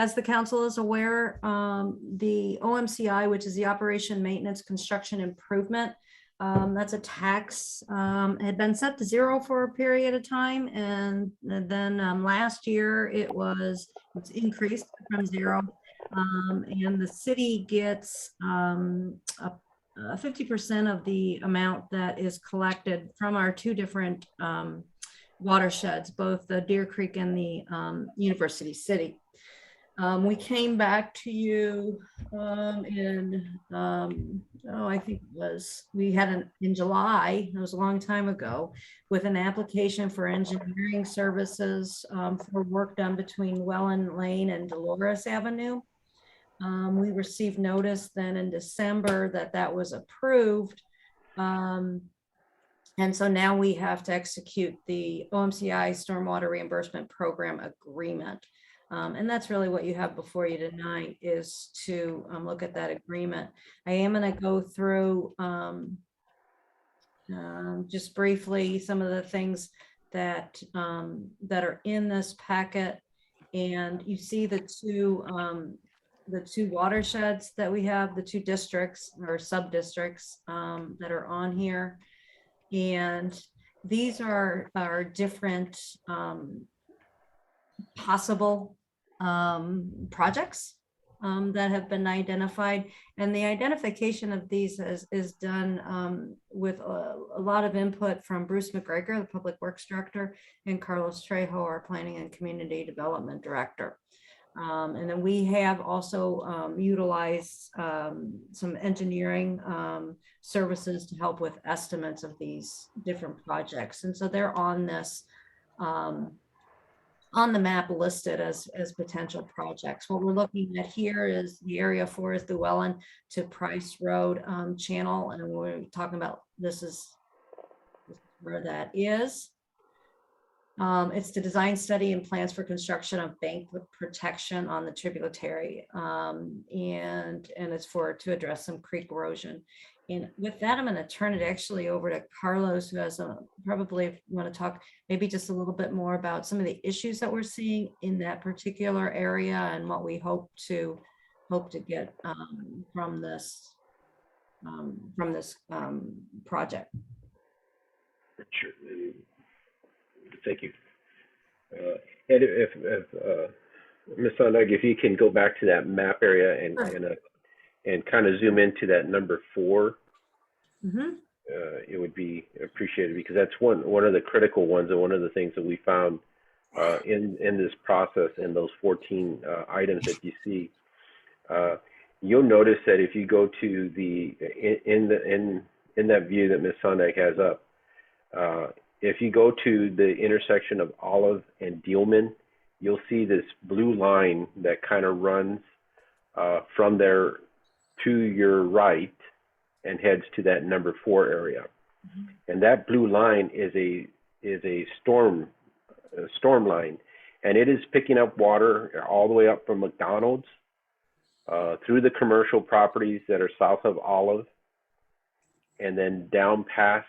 As the council is aware, the OMCI, which is the Operation Maintenance Construction Improvement, that's a tax, had been set to 0 for a period of time, and then last year it's increased from 0, and the city gets 50% of the amount that is collected from our 2 different watersheds, both the Deer Creek and the University City. We came back to you I think it was, we had in July, it was a long time ago, with an application for engineering services for work done between Welland Lane and Dolores Avenue. We received notice then in December that that was approved. And so now we have to execute the OMCI Stormwater Reimbursement Program Agreement. And that's really what you have before you tonight, is to look at that agreement. I am going to go through just briefly some of the things that that are in this packet. And you see the two watersheds that we have, the two districts or sub-districts that are on here. And these are different possible projects that have been identified. And the identification of these is done with a lot of input from Bruce McGregor, the Public Works Director, and Carlos Trejo, our Planning and Community Development Director. And then we have also utilized some engineering services to help with estimates of these different projects. And so they're on this, on the map listed as potential projects. What we're looking at here is the area for is the Welland to Price Road channel. And we're talking about, this is where that is. It's the design study and plans for construction of bank protection on the tributary, and it's to address some creek erosion. And with that, I'm going to turn it actually over to Carlos, who has probably want to talk maybe just a little bit more about some of the issues that we're seeing in that particular area and what we hope to get from this project. Sure. Thank you. Ed, if Ms. Sondag, if you can go back to that map area and kind of zoom into that number 4, it would be appreciated, because that's one of the critical ones and one of the things that we found in this process, and those 14 items that you see. You'll notice that if you go to in that view that Ms. Sondag has up, if you go to the intersection of Olive and Dealman, you'll see this blue line that kind of runs from there to your right and heads to that number 4 area. And that blue line is a storm line, and it is picking up water all the way up from McDonald's through the commercial properties that are south of Olive, and then down past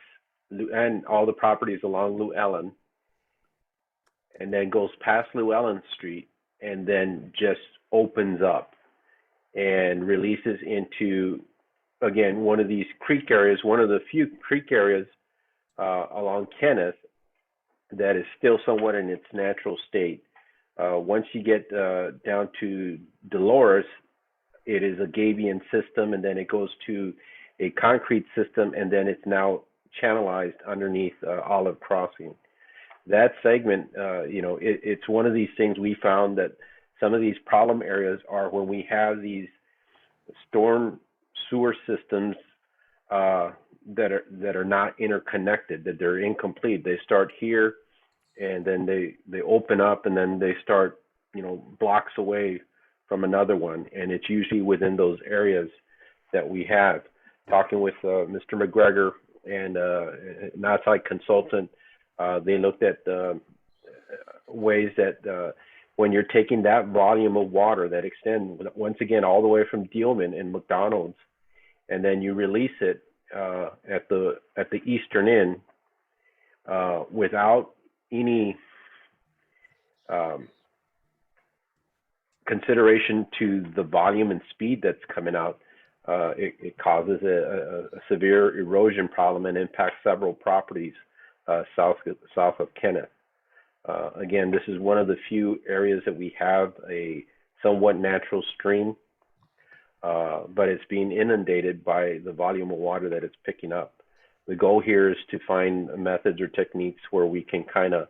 and all the properties along Llewellyn, and then goes past Llewellyn Street, and then just opens up and releases into, again, one of these creek areas, one of the few creek areas along Kenneth that is still somewhat in its natural state. Once you get down to Dolores, it is a gabion system, and then it goes to a concrete system, and then it's now channelized underneath Olive Crossing. That segment, it's one of these things we found that some of these problem areas are when we have these storm sewer systems that are not interconnected, that they're incomplete. They start here, and then they open up, and then they start, blocks away from another one, and it's usually within those areas that we have. Talking with Mr. McGregor and an outside consultant, they looked at ways that when you're taking that volume of water that extend once again all the way from Dealman and McDonald's, and then you release it at the eastern end without any consideration to the volume and speed that's coming out, it causes a severe erosion problem and impacts several properties south of Kenneth. Again, this is one of the few areas that we have a somewhat natural stream, but it's being inundated by the volume of water that it's picking up. The goal here is to find methods or techniques where we can kind of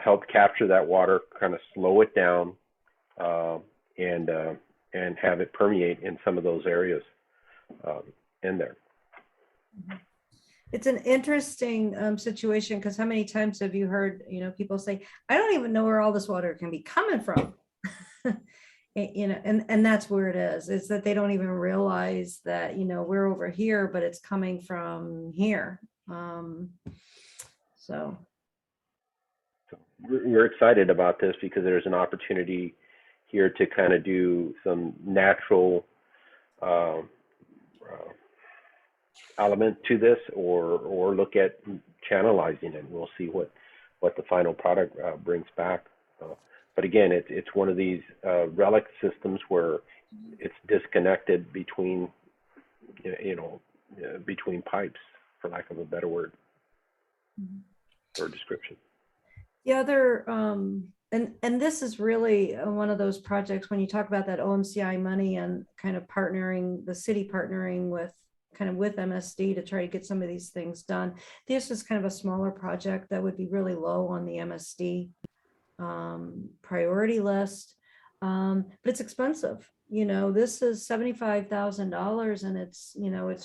help capture that water, kind of slow it down, and have it permeate in some of those areas in there. It's an interesting situation, because how many times have you heard, people say, I don't even know where all this water can be coming from. And that's where it is that they don't even realize that, we're over here, but it's coming from here. So. We're excited about this because there's an opportunity here to kind of do some natural element to this, or look at channelizing it. We'll see what the final product brings back. But again, it's one of these relic systems where it's disconnected between, between pipes, for lack of a better word or description. The other, and this is really one of those projects when you talk about that OMCI money and kind of partnering, the city partnering with MSD to try to get some of these things done. This is kind of a smaller project that would be really low on the MSD priority list, but it's expensive. This is $75,000, and it's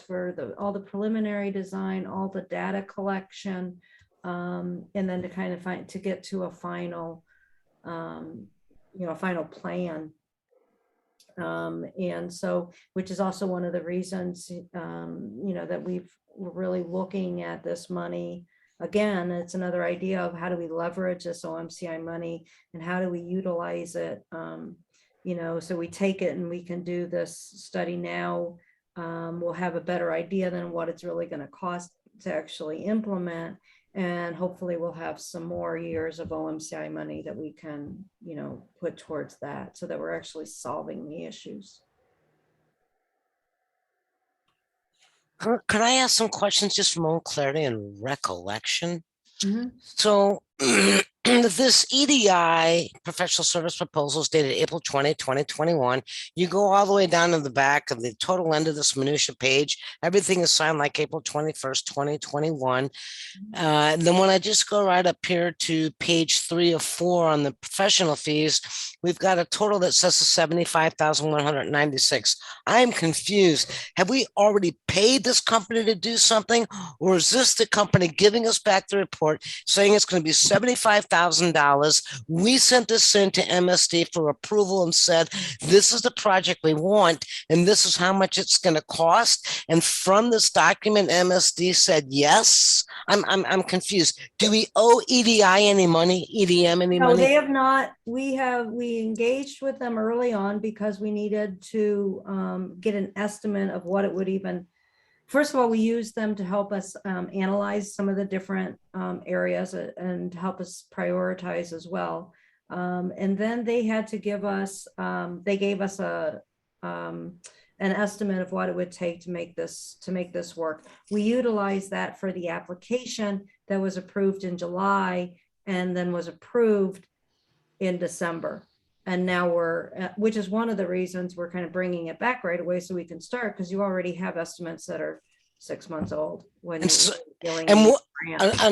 for all the preliminary design, all the data collection, and then to kind of to get to a final, final plan. And so, which is also one of the reasons, that we're really looking at this money. Again, it's another idea of how do we leverage this OMCI money and how do we utilize it? So we take it and we can do this study now. We'll have a better idea than what it's really going to cost to actually implement. And hopefully we'll have some more years of OMCI money that we can, put towards that so that we're actually solving the issues. Could I ask some questions just for more clarity and recollection? Mm-hmm. So this EDI professional service proposals dated April 20, 2021. You go all the way down to the back of the total end of this minutia page. Everything is signed like April 21st, 2021. Then when I just go right up here to page 3 of 4 on the professional fees, we've got a total that says $75,196. I'm confused. Have we already paid this company to do something, or is this the company giving us back the report saying it's going to be $75,000? We sent this in to MSD for approval and said, this is the project we want, and this is how much it's going to cost. And from this document, MSD said yes. I'm confused. Do we owe EDI any money? EDM any money? No, they have not. We engaged with them early on because we needed to get an estimate of what it would even. First of all, we used them to help us analyze some of the different areas and help us prioritize as well. And then they had to give us, they gave us an estimate of what it would take to make this work. We utilized that for the application that was approved in July and then was approved in December. And now which is one of the reasons we're kind of bringing it back right away so we can start, because you already have estimates that are 6 months old when and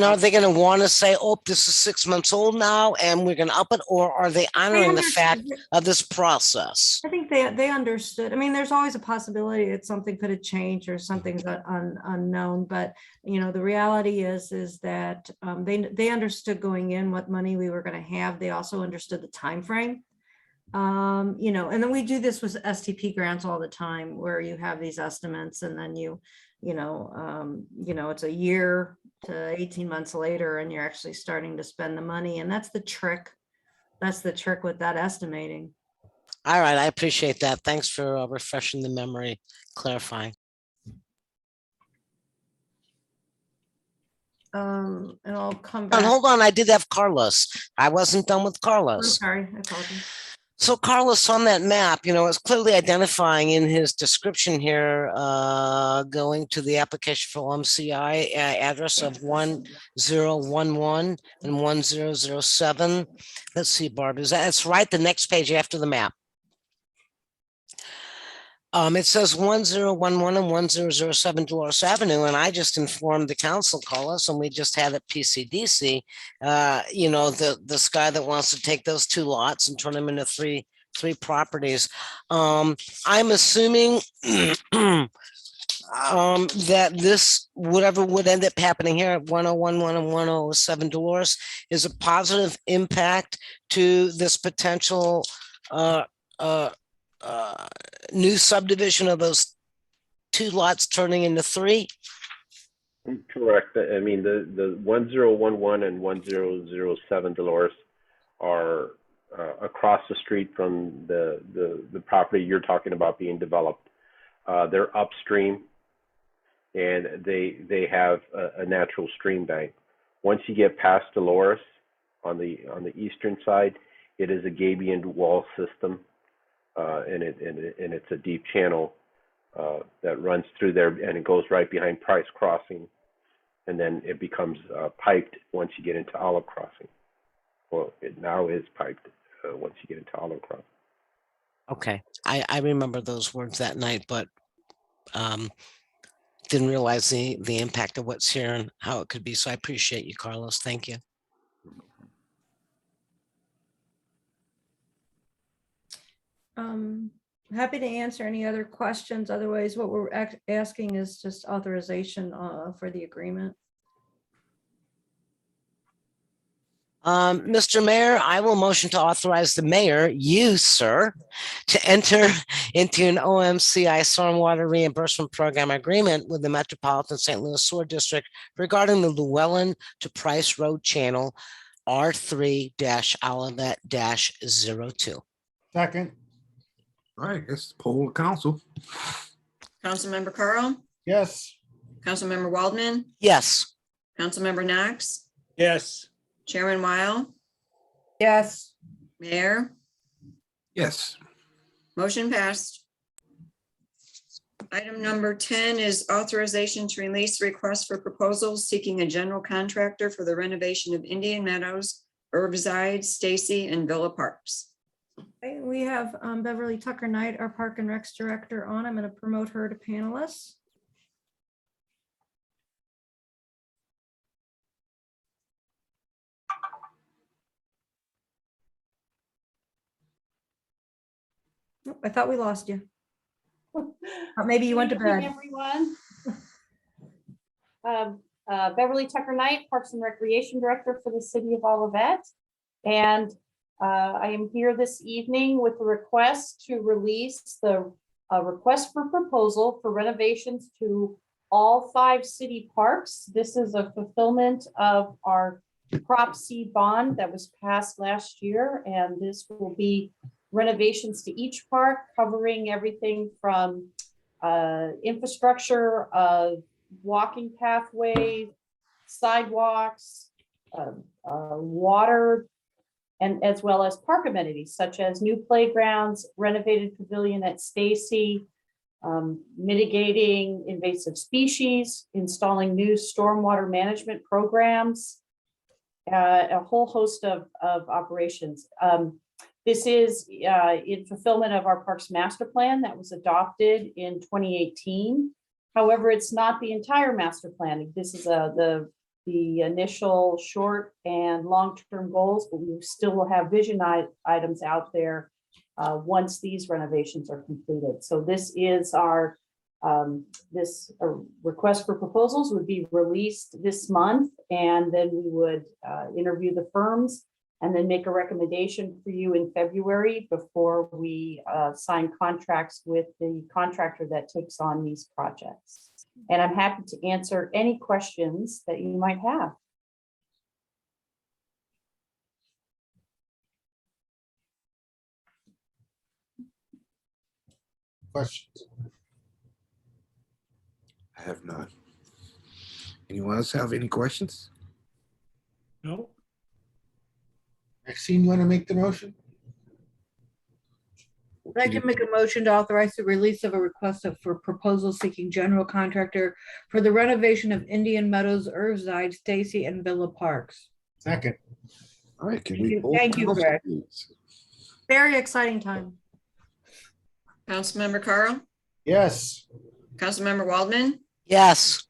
are they going to want to say, oh, this is 6 months old now and we're going to up it, or are they honoring the fact of this process? I think they understood. I mean, there's always a possibility that something could have changed or something's unknown, but the reality is that they understood going in what money we were going to have. They also understood the time frame. And then we do this with STP grants all the time, where you have these estimates and then it's a year to 18 months later and you're actually starting to spend the money. And that's the trick. That's the trick with that estimating. All right. I appreciate that. Thanks for refreshing the memory, clarifying. And I'll come back. And hold on. I did have Carlos. I wasn't done with I'm Carlos. sorry. I apologize. So Carlos, on that map, it's clearly identifying in his description here, going to the application for OMCI address of 1011 and 1007. Let's see, Barb, that's right, the next page after the map. It says 1011 and 1007 Dolores Avenue, and I just informed the council, Carlos, and we just had at PCDC, this guy that wants to take those 2 lots and turn them into three three properties. I'm assuming that this, whatever would end up happening here at 101, 107 Dolores is a positive impact to this potential new subdivision of those two lots turning into three. Correct. I mean, the 1011 and 1007 Dolores are across the street from the property you're talking about being developed. They're upstream, and they have a natural stream bank. Once you get past Dolores on the eastern side, it is a gabion wall system, and it's a deep channel that runs through there, and it goes right behind Price Crossing, and then it becomes piped once you get into Olive Crossing. Well, it now is piped once you get into Olive Crossing. Okay, I remember those words that night, but didn't realize the impact of what's here and how it could be. So I appreciate you, Carlos. Thank you. Happy to answer any other questions. Otherwise, what we're asking is just authorization for the agreement. Mr. Mayor, I will motion to authorize the mayor, you, sir, to enter into an OMCI Stormwater Reimbursement Program agreement with the Metropolitan St. Louis Sewer District regarding the Llewellyn to Price Road Channel R3-Olivet-02. Second, All right, let's poll the council. Councilmember Carl, yes. Councilmember Waldman, Yes. Councilmember Knox, Yes. Chairman Weil, Yes. Mayor, Yes. motion passed. Item number 10 is authorization to release requests for proposals seeking a general contractor for the renovation of Indian Meadows, Herbside, Stacy, and Villa Parks. Okay, we have Beverly Tucker Knight, our Park and Recs Director on. I'm going to promote her to panelist. Nope, I thought we lost you. Or maybe you went to Good evening, bed. everyone. Beverly Tucker Knight, Parks and Recreation Director for the City of Olivet. And I am here this evening with a request to release the request for proposal for renovations to all 5 city parks. This is a fulfillment of our Prop C bond that was passed last year, and this will be renovations to each park, covering everything from infrastructure of walking pathways, sidewalks, water, and as well as park amenities such as new playgrounds, renovated pavilion at Stacy, mitigating invasive species, installing new stormwater management programs, a whole host of operations. This is in fulfillment of our Parks Master Plan that was adopted in 2018. However, it's not the entire master plan. This is the initial short and long-term goals, but we still will have vision items out there once these renovations are completed. So this is our request for proposals would be released this month, and then we would interview the firms and then make a recommendation for you in February before we sign contracts with the contractor that takes on these projects. And I'm happy to answer any questions that you might have. Questions? I have none. Anyone else have any questions? No. Maxine, you want to make the motion? I can make a motion to authorize the release of a request for proposal seeking general contractor for the renovation of Indian Meadows, Herbside, Stacy, and Villa Parks. Second, All right, can Thank we? you. poll Thank you, council, Greg. please? Very exciting time. Councilmember Carl, yes. Councilmember Waldman, Yes.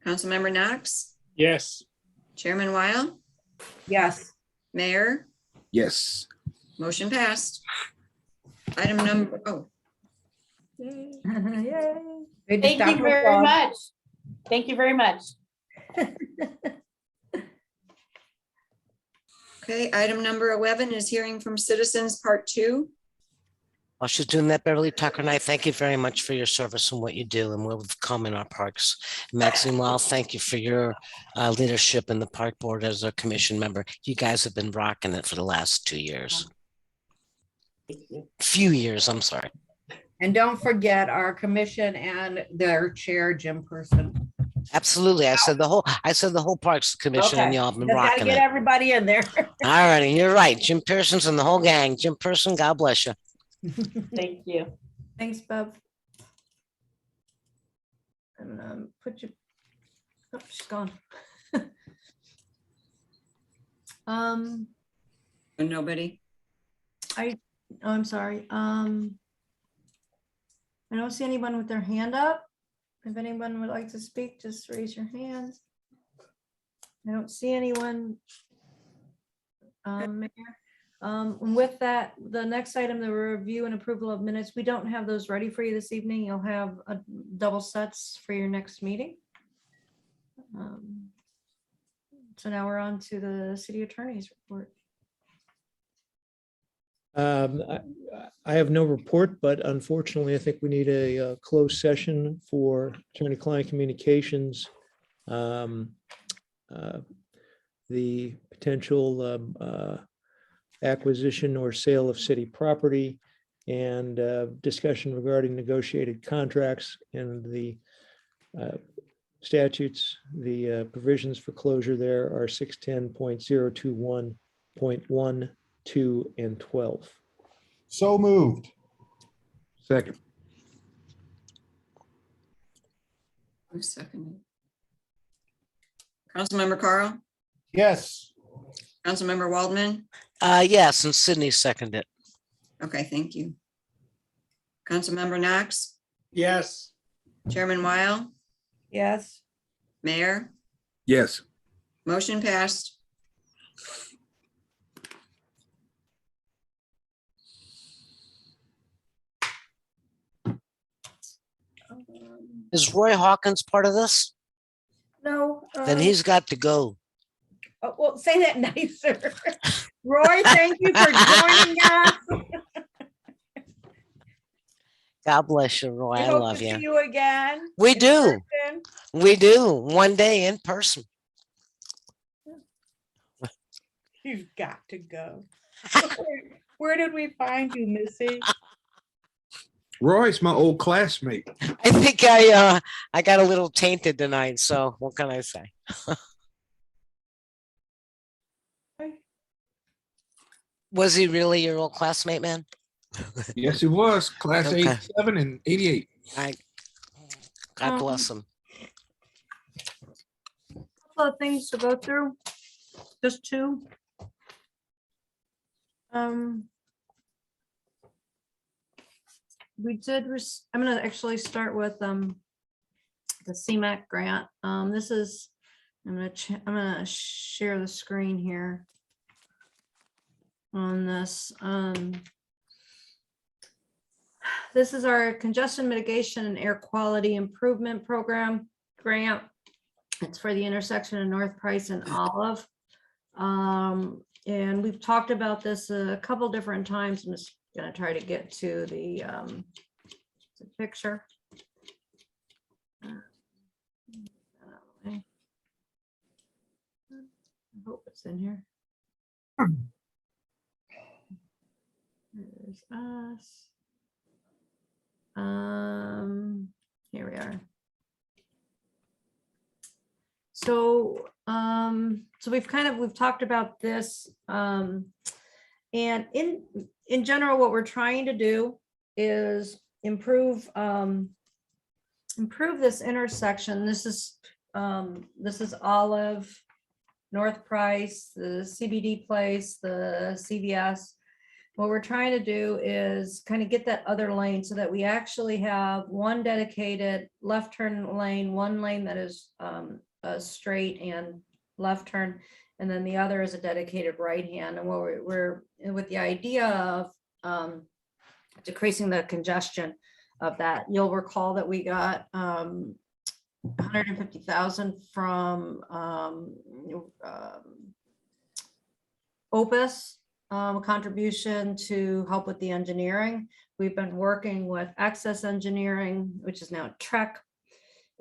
Councilmember Knox, Yes. Chairman Weil, Yes. Mayor, Yes. motion passed. Item number, Yay. Good to Thank stop you for very applause. much. Thank you very much. okay, item number 11 is hearing from citizens, part 2. While she's doing that, Beverly Tucker and I thank you very much for your service and what you do and what we've come in our parks. Maxine Weil, thank you for your leadership in the park board as a commission member. You guys have been rocking it for the last 2 years. Few years, I'm sorry. And don't forget our commission and their chair, Jim Person. Absolutely. I said the whole Parks Commission and Okay, y'all have been just gotta rocking get it. everybody in there. All righty, you're right. Jim Pearson's and the whole gang. Jim Pearson, God bless you. Thank you. Thanks, Bev. And put you, oh, she's gone. Nobody. I'm sorry. I don't see anyone with their hand up. If anyone would like to speak, just raise your hands. I don't see anyone. Mayor. With that, the next item, the review and approval of minutes, we don't have those ready for you this evening. You'll have double sets for your next meeting. So now we're on to the city attorney's report. I have no report, but unfortunately, I think we need a closed session for attorney-client communications. The potential acquisition or sale of city property and discussion regarding negotiated contracts and the statutes. The provisions for closure there are 610.021.1, 2, and 12. So moved. Second. Who seconded? Councilmember Carl, Yes. Councilmember Waldman. Yes, and Sydney seconded it. Okay, thank you. Councilmember Knox, Yes. Chairman Weil, Yes. Mayor, Yes. motion passed. Is Roy Hawkins part of this? No. Then he's got to go. Oh, well, say that nicer. Roy, thank you for joining us. God bless you, Roy. We I hope love to see you. you again. We in do. person. We do. One day in person. You've got to go. Where did we find you, Missy? Roy's my old classmate. I think I got a little tainted tonight. So what can I say? Was he really your old classmate, man? Yes, it was. Class Okay. 87 and 88. God bless him. Couple of things to go through, just two. We did, I'm gonna actually start with the CMAQ grant. This is, I'm gonna share the screen here on this. This is our congestion mitigation and air quality improvement program grant. It's for the intersection of North Price and Olive. And we've talked about this a couple different times. I'm just gonna try to get to the picture. I hope it's in here. There's us. Here we are. So we've talked about this, and in general, what we're trying to do is improve this intersection. This is Olive, North Price, the CBD place, the CVS. What we're trying to do is kind of get that other lane so that we actually have one dedicated left turn lane, one lane that is a straight and left turn, and then the other is a dedicated right hand. And what we're with the idea of decreasing the congestion of that. You'll recall that we got 150,000 from Opus, contribution to help with the engineering. We've been working with Access Engineering, which is now Trek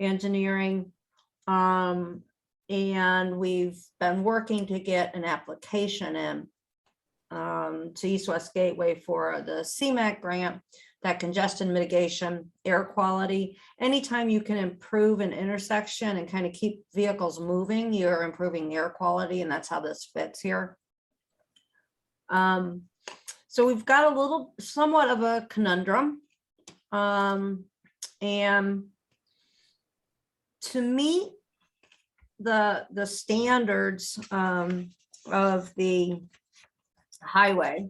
Engineering. And we've been working to get an application in to East West Gateway for the CMAQ grant, that congestion mitigation, air quality. Anytime you can improve an intersection and kind of keep vehicles moving, you're improving air quality, and that's how this fits here. So we've got a little, somewhat of a conundrum. And to meet the standards of the highway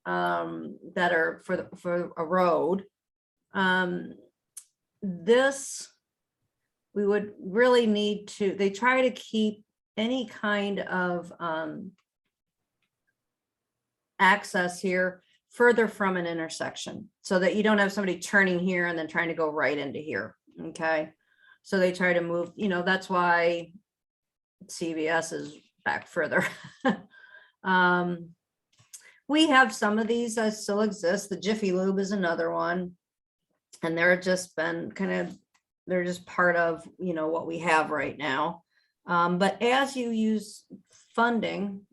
that are for a road, this, we would really need to, they try to keep any kind of access here further from an intersection, so that you don't have somebody turning here and then trying to go right into here. Okay, so they try to move, you know, that's why CVS is back further. We have some of these that still exist. The Jiffy Lube is another one, and they're just been kind of, they're just part of, you know, what we have right now. But as you use funding,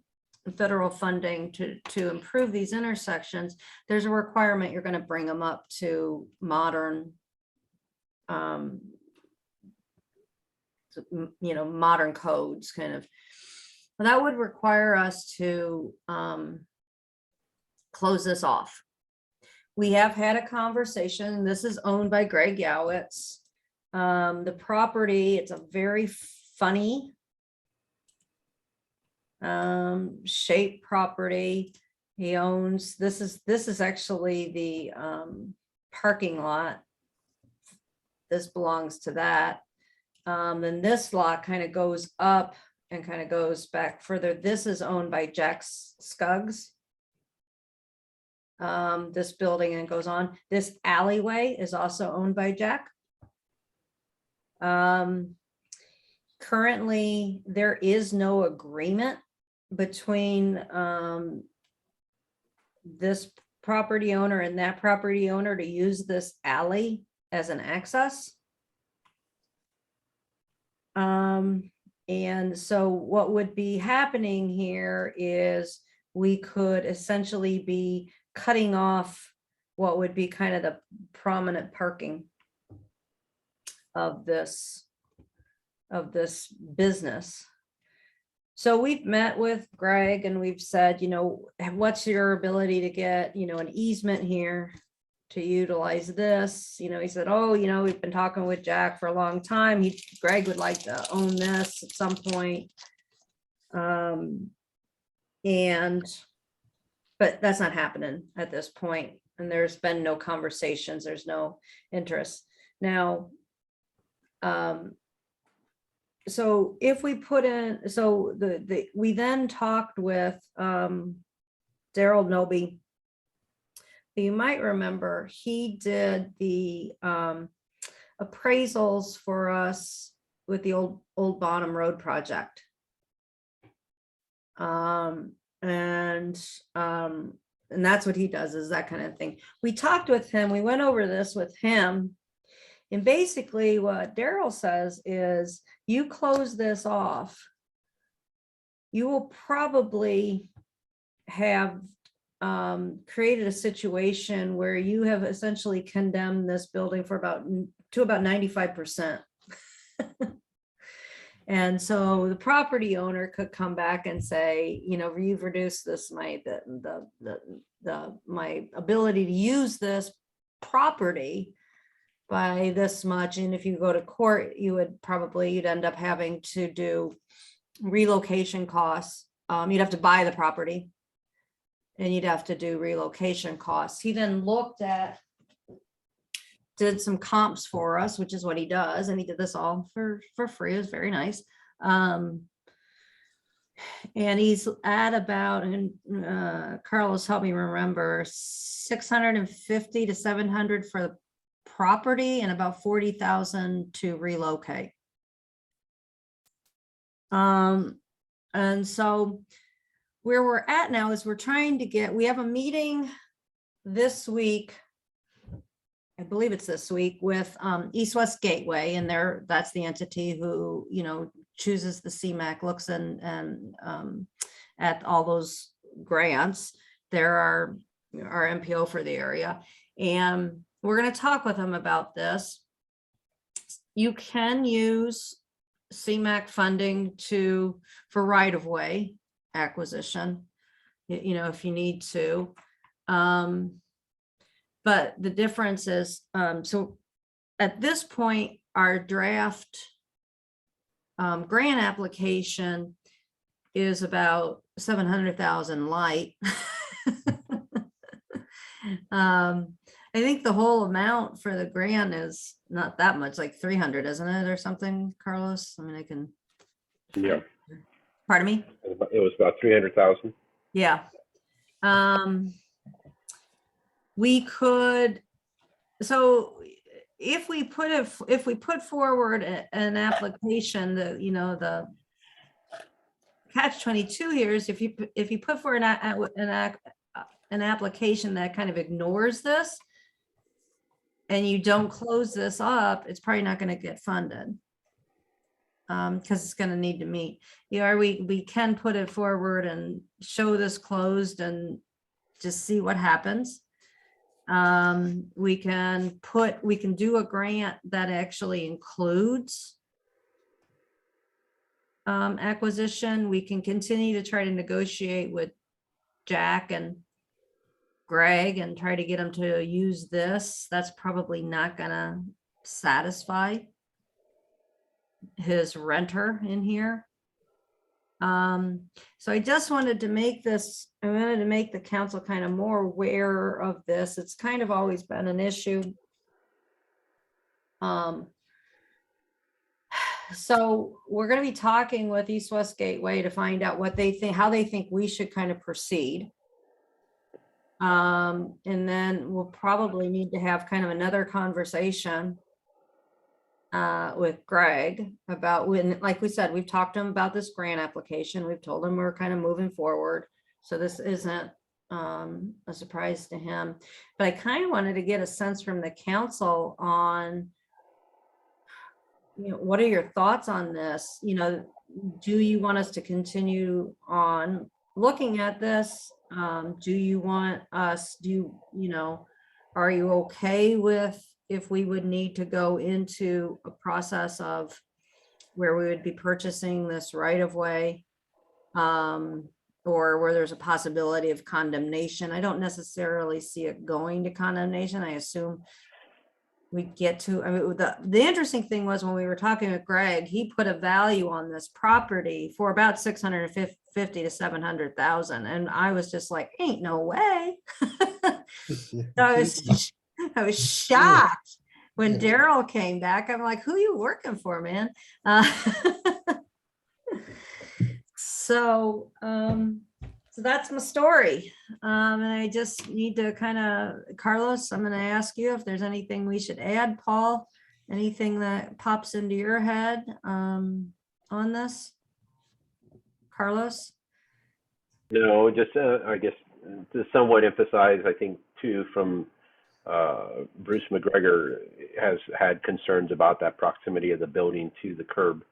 federal funding to improve these intersections, there's a requirement you're going to bring them up to modern, you know, modern codes kind of. That would require us to close this off. We have had a conversation. This is owned by Greg Yowitz. The property, it's a very funny shaped property. He owns, this is actually the parking lot. This belongs to that. And this lot kind of goes up and kind of goes back further. This is owned by Jack Scuggs. This building, and goes on. This alleyway is also owned by Jack. Currently, there is no agreement between this property owner and that property owner to use this alley as an access. And so what would be happening here is we could essentially be cutting off what would be kind of the prominent parking of this business. So we've met with Greg and we've said, you know, what's your ability to get, you know, an easement here to utilize this? You know, he said, oh, you know, we've been talking with Jack for a long time. Greg would like to own this at some point. But that's not happening at this point. And there's been no conversations. There's no interest. Now, so if we put in, so we then talked with Daryl Noby. You might remember he did the appraisals for us with the Old Bonham Road project. And that's what he does, is that kind of thing. We talked with him, we went over this with him. And basically what Daryl says is, you close this off, you will probably have created a situation where you have essentially condemned this building for about 95%. And so the property owner could come back and say, you know, you've reduced this, my ability to use this property by this much. And if you go to court, you'd end up having to do relocation costs. You'd have to buy the property and you'd have to do relocation costs. He then did some comps for us, which is what he does. And he did this all for free. It was very nice. And And he's at about, and Carlos, help me remember, 650 to 700 for the property and about 40,000 to relocate. And so where we're at now is we're trying to get, we have a meeting this week. I believe it's this week with East West Gateway, and that's the entity who, you know, chooses the CMAQ, looks and at all those grants. They're our MPO for the area. And we're going to talk with them about this. You can use CMAQ funding for right-of-way acquisition, you know, if you need to. But the difference is, so at this point, our draft grant application is about 700,000 light. I think the whole amount for the grant is not that much, like 300, isn't it, or something, Carlos? I mean, I can. Yeah. Pardon me? It was about 300,000. Yeah. We could, so if we put forward an application, you know, the catch-22 here is if you put forward an application that kind of ignores this and you don't close this up, it's probably not going to get funded. Because it's going to need to meet. You know, we can put it forward and show this closed and just see what happens. We can do a grant that actually includes acquisition. We can continue to try to negotiate with Jack and Greg and try to get them to use this. That's probably not gonna satisfy his renter in here. So I just wanted to make this, I wanted to make the council kind of more aware of this. It's kind of always been an issue. So we're going to be talking with East West Gateway to find out what they think, how they think we should kind of proceed. And then we'll probably need to have kind of another conversation with Greg about when, like we said, we've talked to him about this grant application. We've told him we're kind of moving forward. So this isn't a surprise to him. But I kind of wanted to get a sense from the council on, you know, what are your thoughts on this? You know, do you want us to continue on looking at this? Do you want us, you know, are you okay with if we would need to go into a process of where we would be purchasing this right of way, or where there's a possibility of condemnation? I don't necessarily see it going to condemnation. I assume we get to, I mean, the interesting thing was when we were talking with Greg, he put a value on this property for about 650 to 700,000. And I was just like, ain't no way. I was shocked when Daryl came back. I'm like, who you working for, man? So that's my story. And I just need to kind of, Carlos, I'm going to ask you if there's anything we should add. Paul, anything that pops into your head on this? Carlos? No, just I guess to somewhat emphasize, I think too, from Bruce McGregor has had concerns about that proximity of the building to the curb,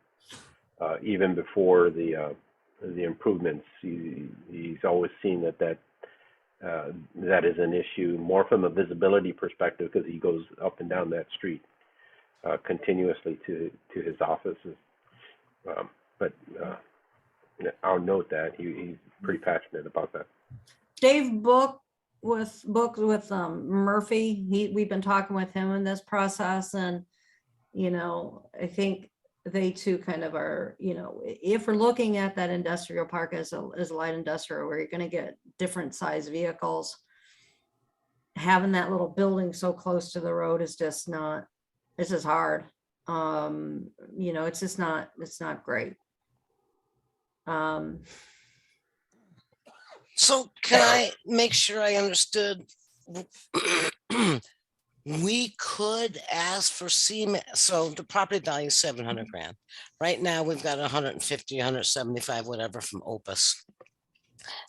even before the improvements. He's always seen that is an issue, more from a visibility perspective, because he goes up and down that street continuously to his offices. But I'll note that he's pretty passionate about that. Dave Book with Murphy, we've been talking with him in this process, and you know, I think they too kind of are, you know, if we're looking at that industrial park as a light industrial where you're going to get different size vehicles, having that little building so close to the road is just not, it's just hard. You know, it's just not, it's not great. So can I make sure I understood? We could ask for so the property value is 700 grand. Right now, we've got 150, 175, whatever from Opus.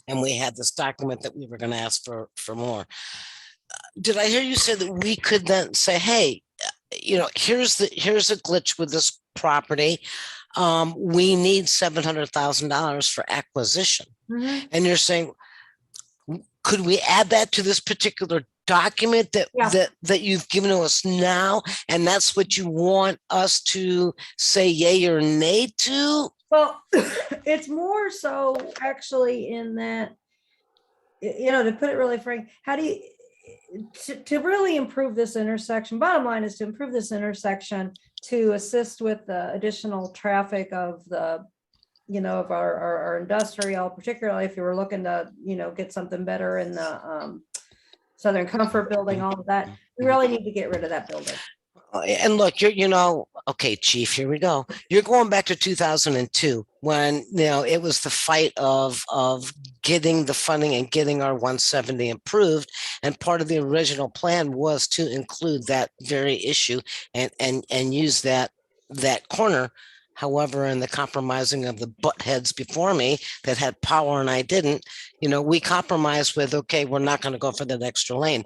And we had this document that we were going to ask for more. Did I hear you say that we could then say, hey, here's a glitch with this property. We need $700,000 for acquisition. Mhm. And you're saying, could we add that to this particular document that you've given to us now? And that's what you want us to say yay or nay to? Well, it's more so actually in that, to put it really frank, how do you, to really improve this intersection, bottom line is to improve this intersection to assist with the additional traffic of the, of our industrial, particularly if you were looking to, get something better in the Southern Comfort building, all of that. We really need to get rid of that building. And look, okay, Chief, here we go. You're going back to 2002 when, it was the fight of getting the funding and getting our 170 approved. And part of the original plan was to include that very issue and use that corner. However, in the compromising of the butt heads before me that had power and I didn't, we compromised with, okay, we're not going to go for that extra lane.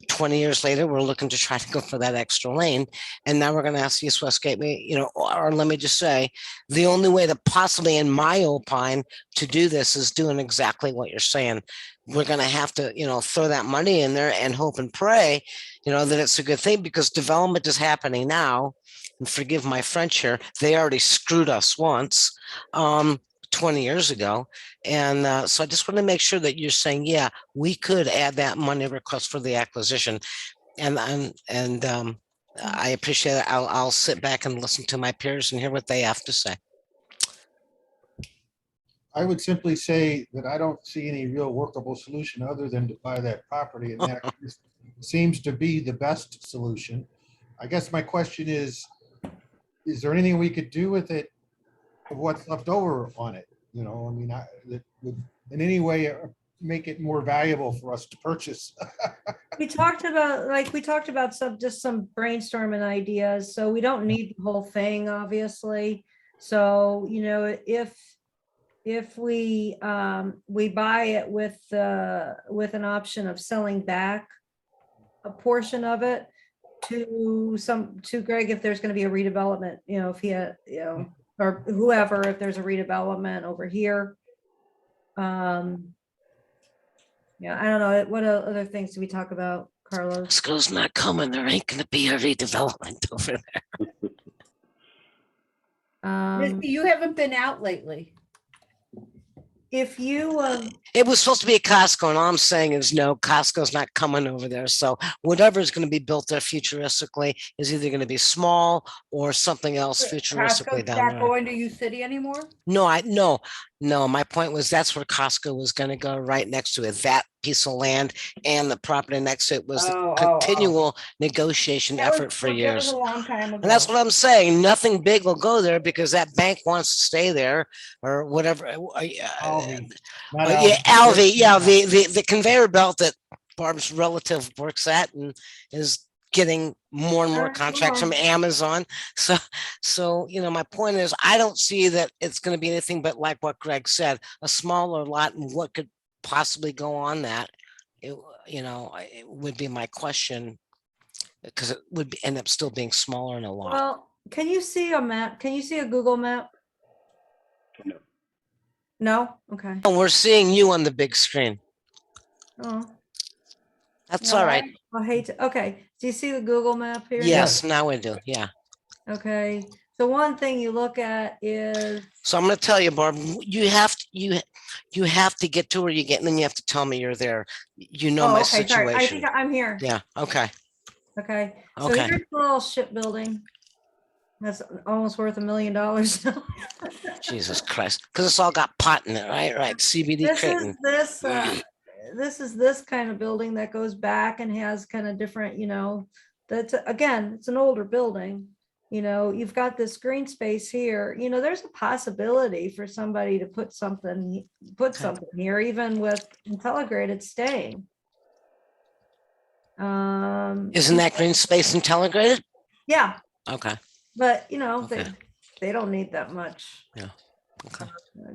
20 years later, we're looking to try to go for that extra lane. And now we're going to ask East West Gateway, or let me just say, the only way to possibly, in my opine, to do this is doing exactly what you're saying. We're going to have to, throw that money in there and hope and pray, that it's a good thing, because development is happening now. And forgive my French here, they already screwed us once 20 years ago. And so I just want to make sure that you're saying, yeah, we could add that money request for the acquisition. And I appreciate it. I'll sit back and listen to my peers and hear what they have to say. I would simply say that I don't see any real workable solution other than to buy that property, and that seems to be the best solution. I guess my question is there anything we could do with it, what's left over on it? That would in any way make it more valuable for us to purchase. We talked about some brainstorming ideas, so we don't need the whole thing, obviously. So, if we buy it with an option of selling back a portion of it to Greg, if there's going to be a redevelopment, if he had, or whoever, if there's a redevelopment over here. I don't know. What other things do we talk about, Carlos? School's not coming. There ain't going to be a redevelopment over there. Misty, you haven't been out lately. If you, it was supposed to be a Costco, and all I'm saying is no, Costco's not coming over there. So whatever is going to be built there futuristically is either going to be small or something else futuristically Costco's down not there. going to U City anymore? No, my point was that's where Costco was going to go, right next to it. That piece of land and the property next to it was the continual negotiation effort for years. A long time ago. And that's what I'm saying. Nothing big will go there because that bank wants to stay there or whatever. Alvey. Alvey. Yeah, the conveyor belt that Barb's relative works at and is getting more and more contracts from Amazon. So my point is, I don't see that it's going to be anything but like what Greg said, a smaller lot, and what could possibly go on that. It would be my question, because it would end up still being smaller in a lot. well, can you see a map? Can you see a Google map? No? Okay. Oh, we're seeing you on the big screen. Oh, That's no, all right. I hate to, okay. Do you see the Google map here? Yes, now we do. Yeah. Okay. So one thing you look at is, So I'm going to tell you, Barb, you have to get to where you get, and then you have to tell me you're there. My okay, sorry. situation. I think I'm here. Yeah. Okay. Okay. So Okay. here's the little shipbuilding. That's almost worth $1 million now. Jesus Christ. Because it's all got pot in it, right? Right. CBD Creighton. This is this kind of building that goes back and has kind of different, that's, again, it's an older building. you know, you've got this green space here, you know, there's a possibility for somebody to put something here, even with Intelligrated staying. Isn't that green space integrated? Yeah, Okay, but you know, Okay. they don't need that much. okay,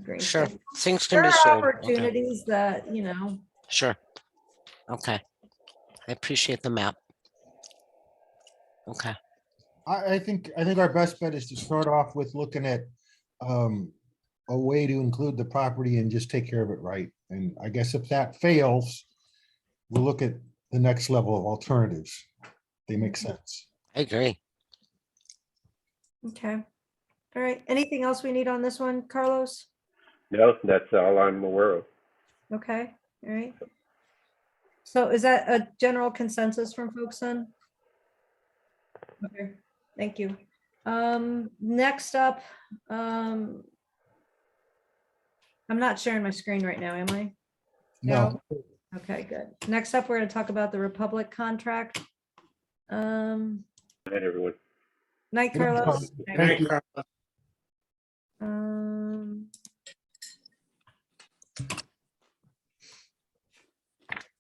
Green sure. space. Things can There be are sold. Okay, opportunities that, you know, sure. Okay, I appreciate the map. Okay, I think our best bet is to start off with looking at a way to include the property and just take care of it right. And I guess if that fails, we'll look at the next level of alternatives. They make sense. I agree. okay. All right, anything else we need on this one, Carlos? No, that's all I'm aware of. Okay, all right. So is that a general consensus from folks then? Okay, thank you. Next up, I'm not sharing my screen right now, am I? No, Okay, good. Next up, we're gonna talk about the Republic contract. Good night, everyone. Night, Carlos. Thank you. Um,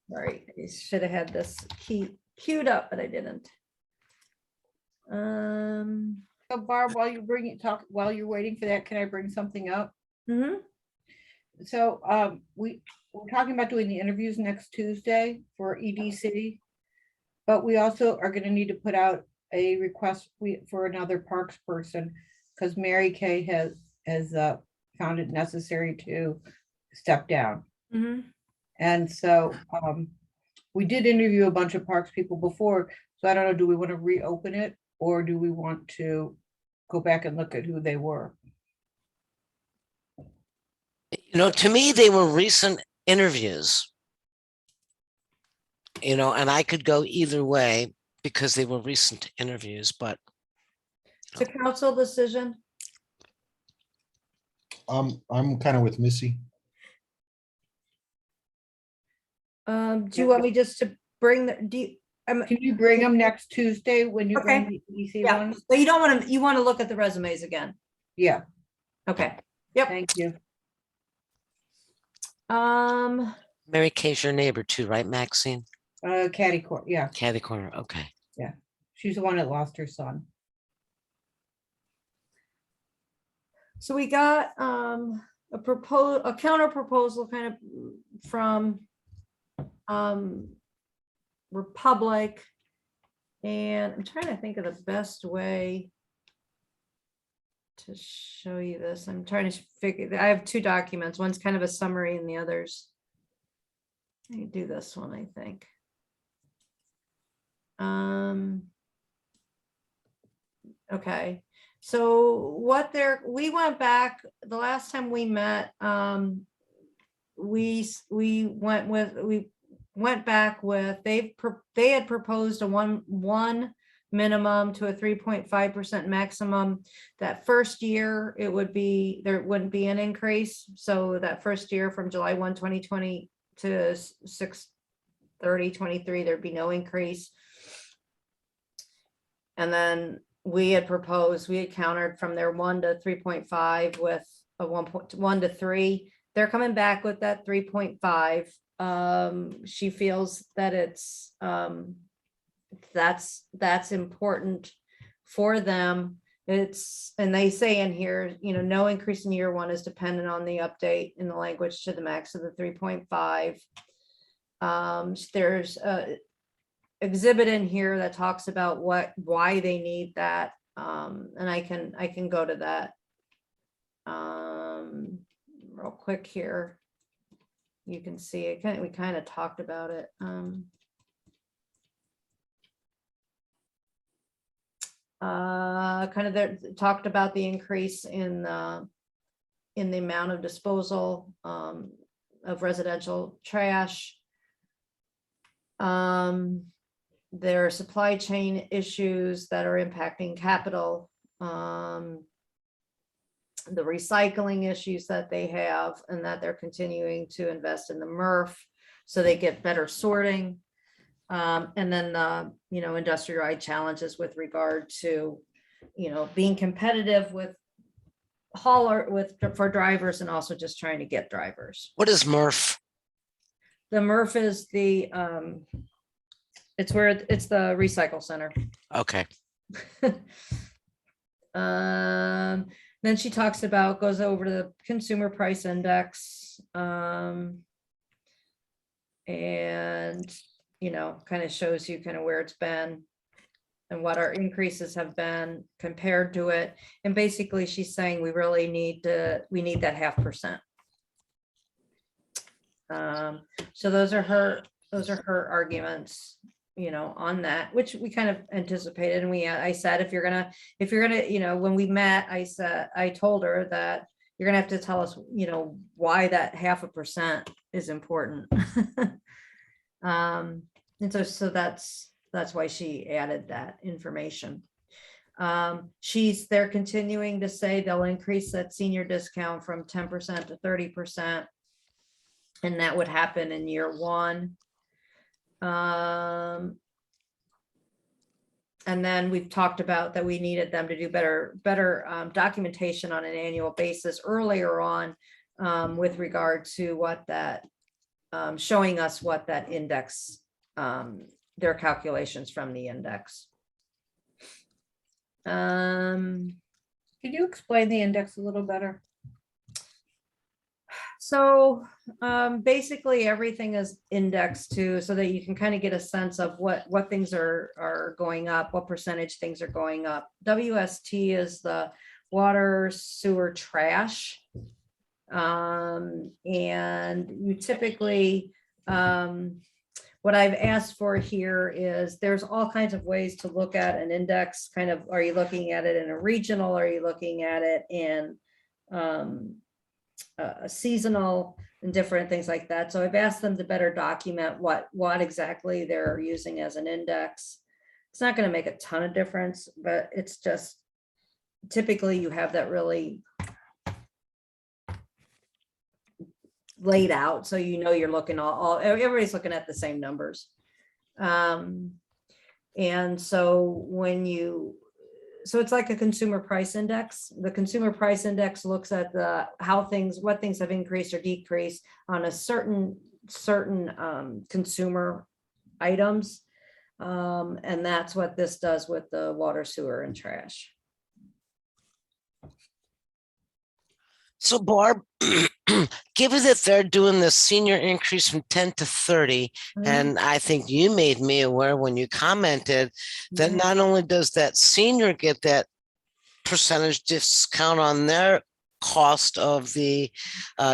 Sorry, I should have had this queued up, but I didn't. So Barb, while you while you're waiting for that, can I bring something up? Mhm. So we're talking about doing the interviews next Tuesday for EDC. But we also are gonna need to put out a request for another parks person, because Mary Kay has found it necessary to step down. Mhm. And so we did interview a bunch of parks people before, so I don't know, do we want to reopen it, or do we want to go back and look at who they were? You know, to me, they were recent interviews. You know, and I could go either way because they were recent interviews, but It's a council decision. I'm kind of with Missy. Do you want me just to bring the, Can you bring them next Tuesday when you bring Okay. the EDC yeah, one? but you don't want to, you want to look at the resumes again. Yeah, Okay, yep. thank you. Mary Kay's your neighbor too, right, Maxine? Catty Corner, yeah, Catty Corner, okay. she's the one that lost her son. So we got a counter proposal kind of from Republic. And I'm trying to think of the best way to show you this. I'm trying to figure, I have two documents. One's kind of a summary and the other's. Let me do this one, I think. Okay, so we went back, the last time we met, we went back with, they had proposed a one minimum to a 3.5% maximum. That first year, there wouldn't be an increase. So that first year from July 1, 2020 to 6/30/23, there'd be no increase. And then we had countered from their 1 to 3.5 with a 1 to 3. They're coming back with that 3.5. She feels that it's that's important for them. And they say in here, you know, no increase in year one is dependent on the update in the language to the max of the 3.5. There's a exhibit in here that talks about why they need that. And I can go to that real quick here. You can see it. We kind of talked about it. Talked about the increase in the amount of disposal of residential trash. There are supply chain issues that are impacting capital. The recycling issues that they have, and that they're continuing to invest in the MRF so they get better sorting. And then the, industrial-wide challenges with regard to being competitive with for drivers and also just trying to get drivers. What is MRF? The MRF is it's the recycle center. Okay. Then she goes over to the consumer price index. And, kind of shows you kind of where it's been and what our increases have been compared to it. And basically she's saying we really need that 0.5%. So those are her arguments, on that, which we kind of anticipated. And I said, if you're gonna, when we met, I told her that you're gonna have to tell us, why that 0.5% is important. And so that's why she added that information. They're continuing to say they'll increase that senior discount from 10% to 30%. And that would happen in year 1. And then we've talked about that we needed them to do better documentation on an annual basis earlier on, with regard to what that, showing us what that index, their calculations from the index. Could you explain the index a little better? So basically everything is indexed to, so that you can kind of get a sense of what things are going up, what percentage things are going up. WST is the water, sewer, trash. And you typically, what I've asked for here is there's all kinds of ways to look at an index. Kind of, are you looking at it in a regional? Are you looking at it in a seasonal and different things like that? So I've asked them to better document what exactly they're using as an index. It's not going to make a ton of difference, but it's just typically you have that really laid out, so you're looking everybody's looking at the same numbers. And so so it's like a consumer price index. The consumer price index looks at what things have increased or decreased on a certain consumer items. And that's what this does with the water, sewer, and trash. So Barb, given that they're doing the senior increase from 10 to 30, and I think you made me aware when you commented that not only does that senior get that percentage discount on their cost of the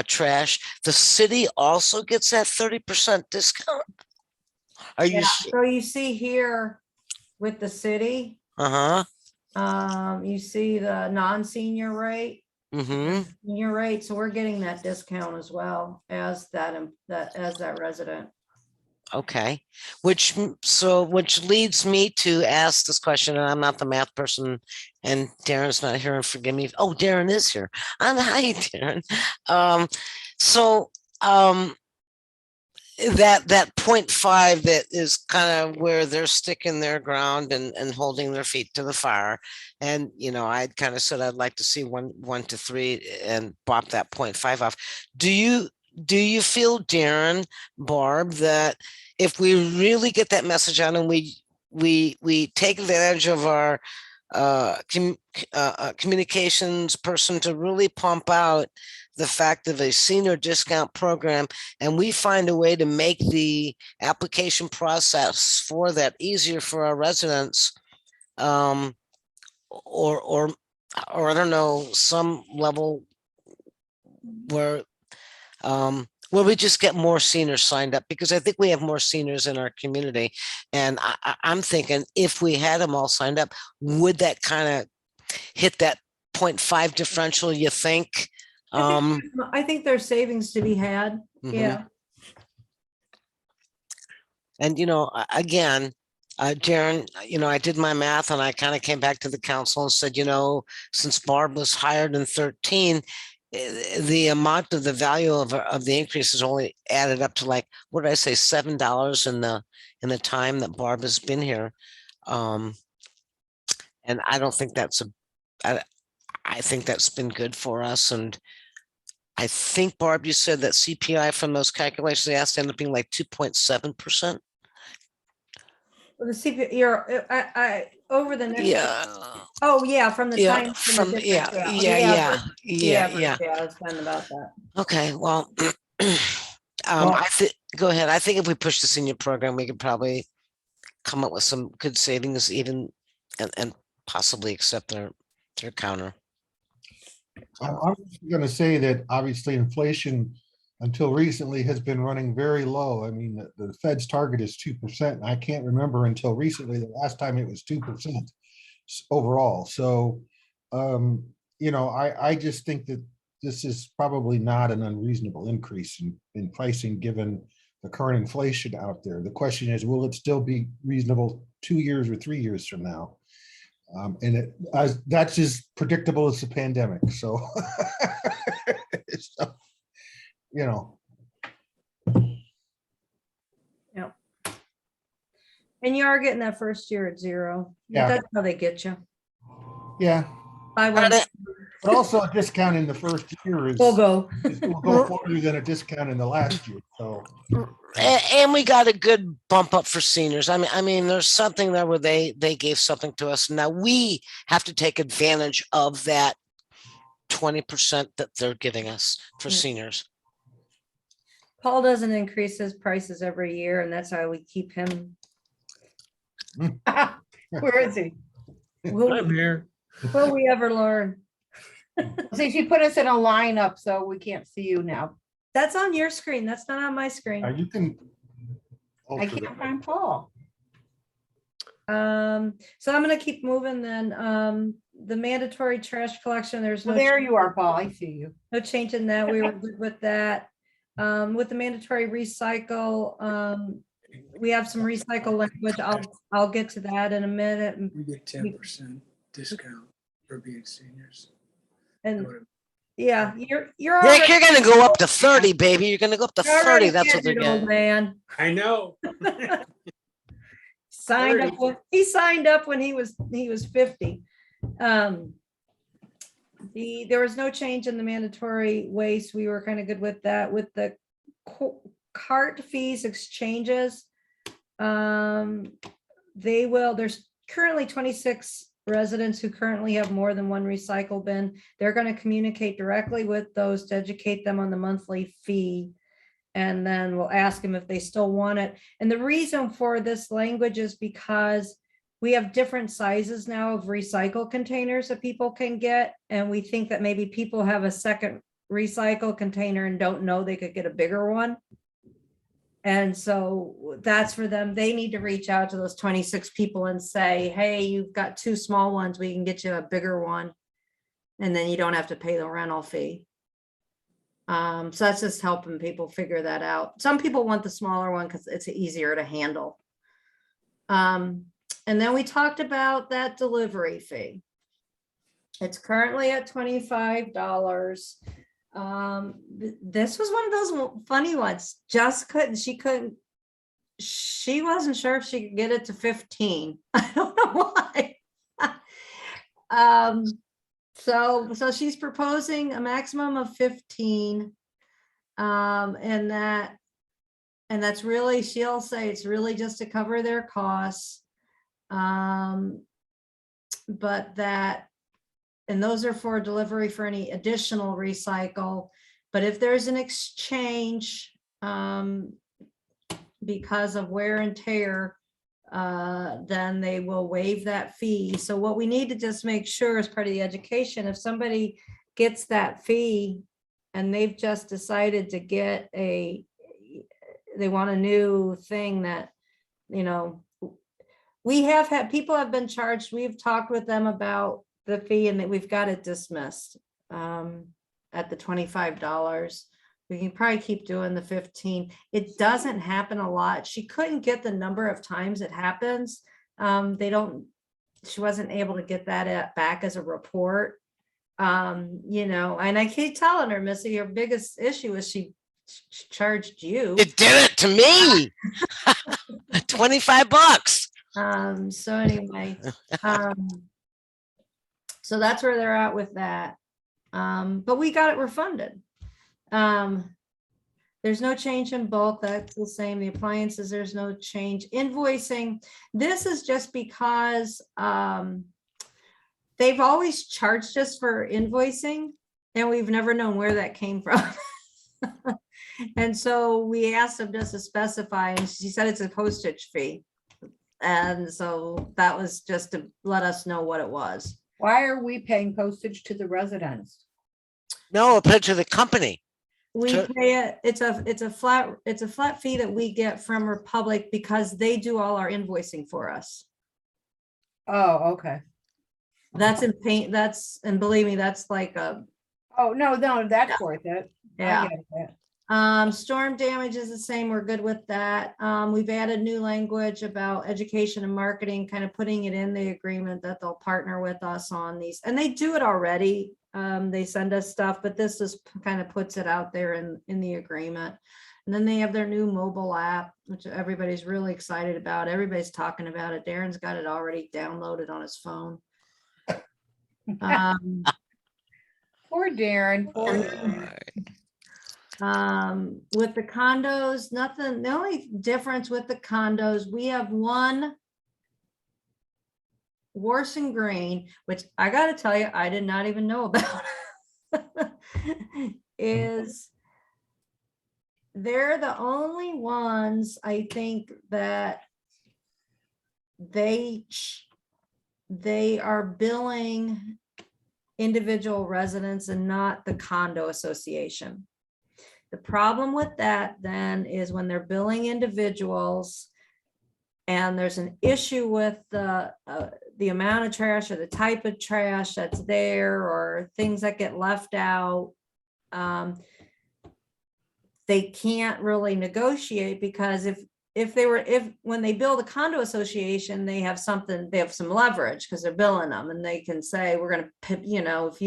trash, the city also gets that 30% discount. So you see here with the city, you see the non-senior rate. Senior rate, so we're getting that discount as well as that resident. Okay, which leads me to ask this question, and I'm not the math person, and Darren's not here, and forgive me. Oh, Darren is here. Hi, Darren. That 0.5 that is kind of where they're sticking their ground and holding their feet to the fire. And, I'd kind of said I'd like to see 1 to 3 and bop that 0.5 off. Do you feel, Darren, Barb, that if we really get that message out and we take advantage of our communications person to really pump out the fact of a senior discount program, and we find a way to make the application process for that easier for our residents, or I don't know, some level where we just get more seniors signed up, because I think we have more seniors in our community, and I'm thinking if we had them all signed up, would that kind of hit that 0.5 differential, you think? I think there's savings to be had. Yeah. And, again, Darren, I did my math and I kind of came back to the council and said, since Barb was hired in 13, the amount of the value of the increase is only added up to, like, what did I say, $7 in the time that Barb has been here. And I don't think I think that's been good for us. And I think, Barb, you said that CPI from those calculations, they asked ended up being like 2.7%. The CP, over the next. Yeah. Oh, yeah, from the Yeah, time. from, the yeah, difference, yeah. Yeah, it's been about that. Okay, well, Well- go ahead. I think if we push the senior program, we could probably come up with some good savings even and possibly accept their counter. I'm going to say that obviously inflation until recently has been running very low. I mean, the Fed's target is 2%. I can't remember until recently the last time it was 2% overall. So, I just think that this is probably not an unreasonable increase in pricing given the current inflation out there. The question is, will it still be reasonable 2 years or 3 years from now? That's as predictable as the pandemic. So, Yep. And you are getting that first year at 0. Yeah. That's how they get you. Yeah. Buy one. But also a discount in the first year We'll go. will go farther than a discount in the last year. So, And we got a good bump up for seniors. I mean, there's something there where they gave something to us. Now we have to take advantage of that 20% that they're giving us for seniors. Paul doesn't increase his prices every year, and that's how we keep him. Where is he? I'm here. Will we ever learn? See, she put us in a lineup, so we can't see you now. That's on your screen. That's not on my screen. you can. I can't find Paul. So I'm gonna keep moving then. The mandatory trash collection, there's no. Well, there you are, Paul. I see you. No change in that. We were good with that. With the mandatory recycle, we have some recycle language. I'll get to that in a minute. We get 10% discount for being seniors. And yeah, you're Rick, already, you're gonna go up to 30, baby. You're gonna go up to you're already 30. That's what they're getting, old getting. man. I know. Signed up. He signed up when he was 50. There was no change in the mandatory waste. We were kind of good with that. With the cart fees exchanges, there's currently 26 residents who currently have more than one recycle bin. They're going to communicate directly with those to educate them on the monthly fee. And then we'll ask them if they still want it. And the reason for this language is because we have different sizes now of recycle containers that people can get. And we think that maybe people have a second recycle container and don't know they could get a bigger one. And so that's for them. They need to reach out to those 26 people and say, hey, you've got 2 small ones. We can get you a bigger one. And then you don't have to pay the rental fee. So that's just helping people figure that out. Some people want the smaller one because it's easier to handle. And then we talked about that delivery fee. It's currently at $25. This was one of those funny ones. She wasn't sure if she could get it to 15. I don't know why. So she's proposing a maximum of 15. And that's really, she'll say it's really just to cover their costs. But that, and those are for delivery for any additional recycle. But if there's an exchange, because of wear and tear, then they will waive that fee. So what we need to just make sure as part of the education, if somebody gets that fee and they've just decided to get they want a new thing that, we have had, people have been charged, we've talked with them about the fee and that we've got it dismissed at the $25. We can probably keep doing the 15. It doesn't happen a lot. She couldn't get the number of times it happens. She wasn't able to get that back as a report. And I keep telling her, Missy, your biggest issue is she charged you. It did it to me. $25. So anyway, So that's where they're at with that. But we got it refunded. There's no change in bulk. That's the same. The appliances, there's no change. Invoicing, this is just because they've always charged us for invoicing and we've never known where that came from. And so we asked them just to specify, and she said it's a postage fee. And so that was just to let us know what it was. Why are we paying postage to the residents? No, put it to the company. We Sure. pay it, it's a flat fee that we get from Republic because they do all our invoicing for us. Oh, okay. That's in paint, and believe me, that's like a, Oh, no, that's worth it. I yeah. get that. Storm damage is the same. We're good with that. We've added new language about education and marketing, kind of putting it in the agreement that they'll partner with us on these, and they do it already. They send us stuff, but this just kind of puts it out there in the agreement. And then they have their new mobile app, which everybody's really excited about. Everybody's talking about it. Darren's got it already downloaded on his phone. Poor Darren. Poor Alright. With the condos, nothing, the only difference with the condos, we have one Warson Green, which I gotta tell you, I did not even know about. Is they're the only ones, I think, that they are billing individual residents and not the condo association. The problem with that then is when they're billing individuals and there's an issue with the amount of trash or the type of trash that's there or things that get left out, they can't really negotiate because when they bill the condo association, they have some leverage because they're billing them and they can say, we're going to, if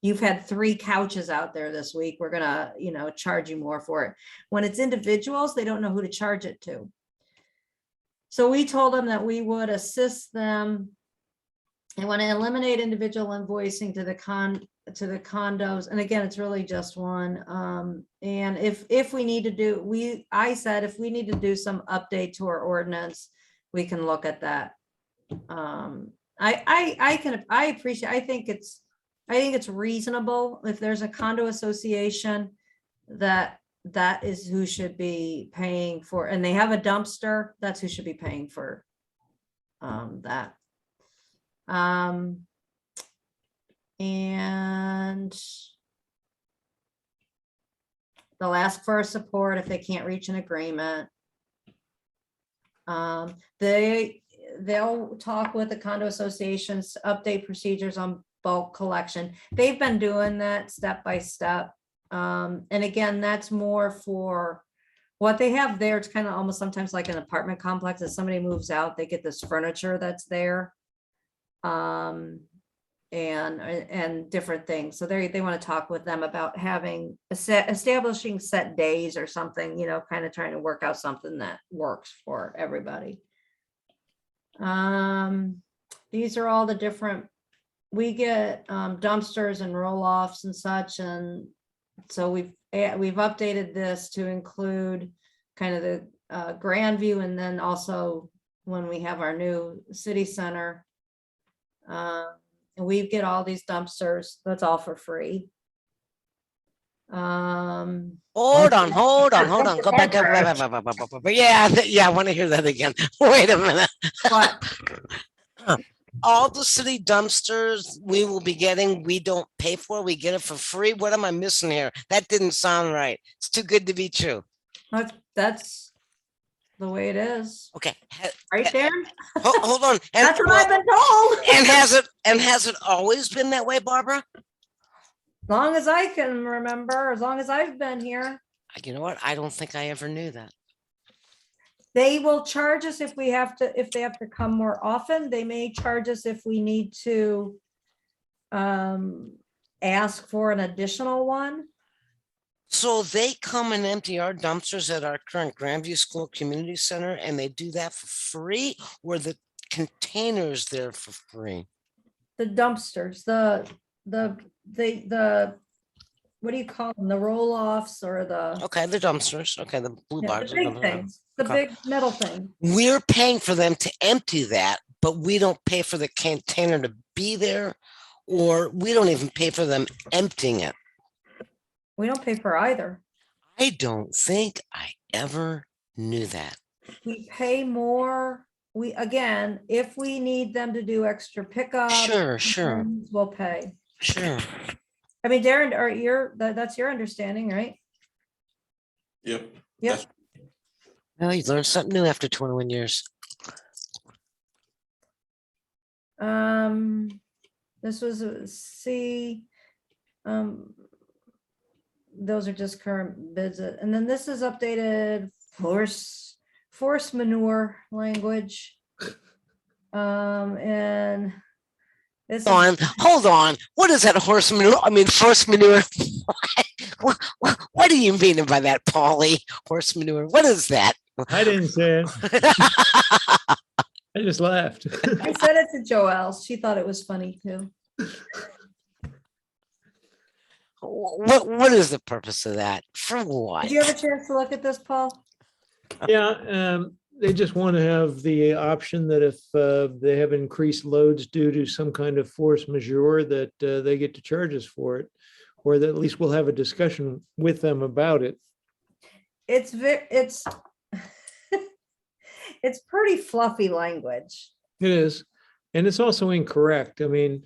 you've had 3 couches out there this week, we're going to, charge you more for it. When it's individuals, they don't know who to charge it to. So we told them that we would assist them and want to eliminate individual invoicing to the condos. And again, it's really just one. And if we need to do, I said, if we need to do some update to our ordinance, we can look at that. I appreciate, I think it's reasonable if there's a condo association that is who should be paying for, and they have a dumpster, that's who should be paying for that. And they'll ask for support if they can't reach an agreement. They'll talk with the condo associations to update procedures on bulk collection. They've been doing that step by step. And again, that's more for what they have there. It's kind of almost sometimes like an apartment complex. If somebody moves out, they get this furniture that's there. And different things. So they want to talk with them about having establishing set days or something, kind of trying to work out something that works for everybody. These are all the different, we get dumpsters and roll-offs and such, and so we've updated this to include kind of the Grandview, and then also when we have our new city center, and we get all these dumpsters. That's all for free. Hold on. Go back up. Yeah, I want to hear that again. Wait a minute. All the city dumpsters we will be getting, we don't pay for, we get it for free. What am I missing here? That didn't sound right. It's too good to be true. That's the way it is. Okay. Right there. Hold on. That's what I've been told. And has it always been that way, Barbara? As long as I can remember, as long as I've been here. You know what? I don't think I ever knew that. They will charge us if they have to come more often. They may charge us if we need to ask for an additional one. So they come and empty our dumpsters at our current Grandview School Community Center, and they do that for free, or the containers there for free? dumpsters, what do you call them? The roll-offs or the, Okay, the dumpsters. Okay, the blue yeah, bags. the big things, the Okay. big metal thing. We're paying for them to empty that, but we don't pay for the container to be there, or we don't even pay for them emptying it. We don't pay for either. I don't think I ever knew that. We pay more. We, again, if we need them to do extra pickup. Sure. We'll pay. Sure. I mean, Darren, that's your understanding, right? Yep. Yep. Well, you learn something new after 21 years. This was those are just current bids, and then this is updated force manure language. And this Hold on. What is that horse manure? I mean, horse manure. What do you mean by that, Polly? Horse manure. What is that? I didn't say it. I just laughed. I said it to Joelle. She thought it was funny too. What is the purpose of that? For what? Did you have a chance to look at this, Paul? Yeah, they just want to have the option that if they have increased loads due to some kind of force majeure, that they get to charge us for it, or that at least we'll have a discussion with them about it. It's it's pretty fluffy language. It is, and it's also incorrect. I mean,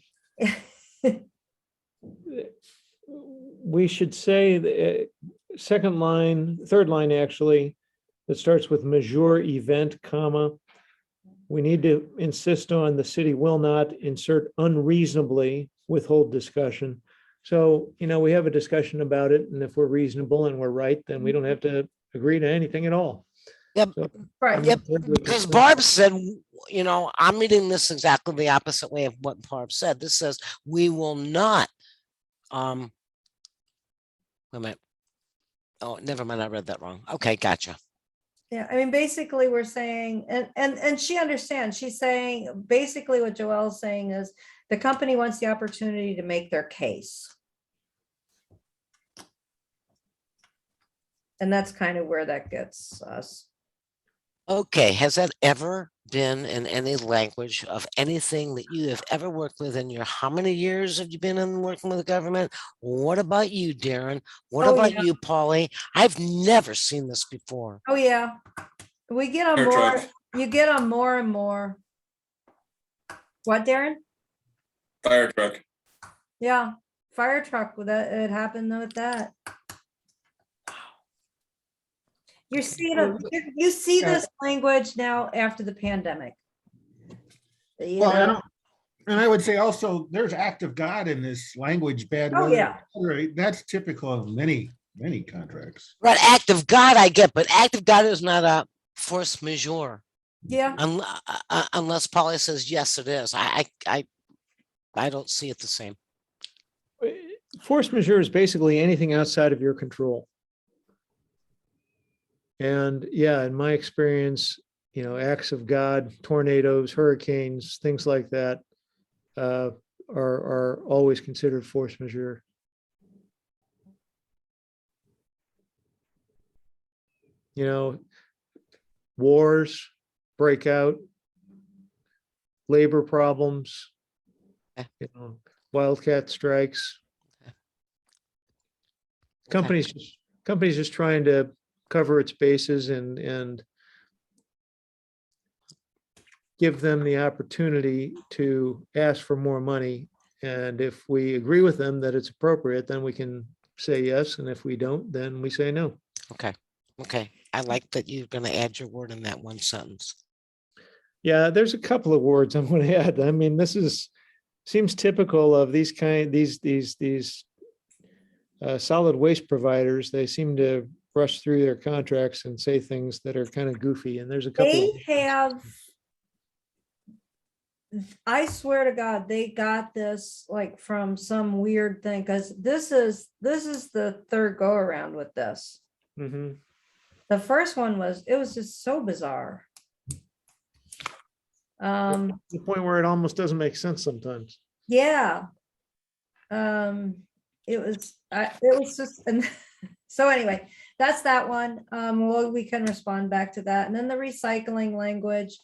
we should say the third line actually, that starts with majeure event, comma. We need to insist on the city will not insert unreasonably withhold discussion. So, we have a discussion about it, and if we're reasonable and we're right, then we don't have to agree to anything at all. Yep. So, Right. Yep. Because Barb said, I'm reading this exactly the opposite way of what Barb said. This says we will not. Wait a minute. Oh, never mind. I read that wrong. Okay, gotcha. Yeah, I mean, basically, we're saying, and she understands, she's saying, basically what Joelle's saying is the company wants the opportunity to make their case. And that's kind of where that gets us. Okay, has that ever been in any language of anything that you have ever worked with in your, how many years have you been in working with the government? What about you, Darren? What Oh, about yeah. you, Polly? I've never seen this before. Oh, yeah. We get on Fire more, truck. you get on more and more. What, Darren? Fire truck. Yeah, fire truck with that, it happened with that. You're seeing, you see this language now after the pandemic. You know? And I would say also, there's act of God in this language, bad Oh, weather. yeah. Right, that's typical of many contracts. Right, act of God I get, but act of God is not a force majeure. Yeah, Unless Polly says, yes, it is. I don't see it the same. Force majeure is basically anything outside of your control. And yeah, in my experience, acts of God, tornadoes, hurricanes, things like that are always considered force majeure. Wars break out, labor problems, wildcat strikes. Companies just trying to cover its bases and give them the opportunity to ask for more money. And if we agree with them that it's appropriate, then we can say yes. And if we don't, then we say no. Okay. I like that you're going to add your word in that one sentence. Yeah, there's a couple of words I'm going to add. I mean, this seems typical of these solid waste providers. They seem to rush through their contracts and say things that are kind of goofy. And there's a couple. they have, I swear to God, they got this like from some weird thing, because this is the third go around with this. Mhm. The first one was just so bizarre. To the point where it almost doesn't make sense sometimes. Yeah. It was just, and so anyway, that's that one. Well, we can respond back to that. And then the recycling language.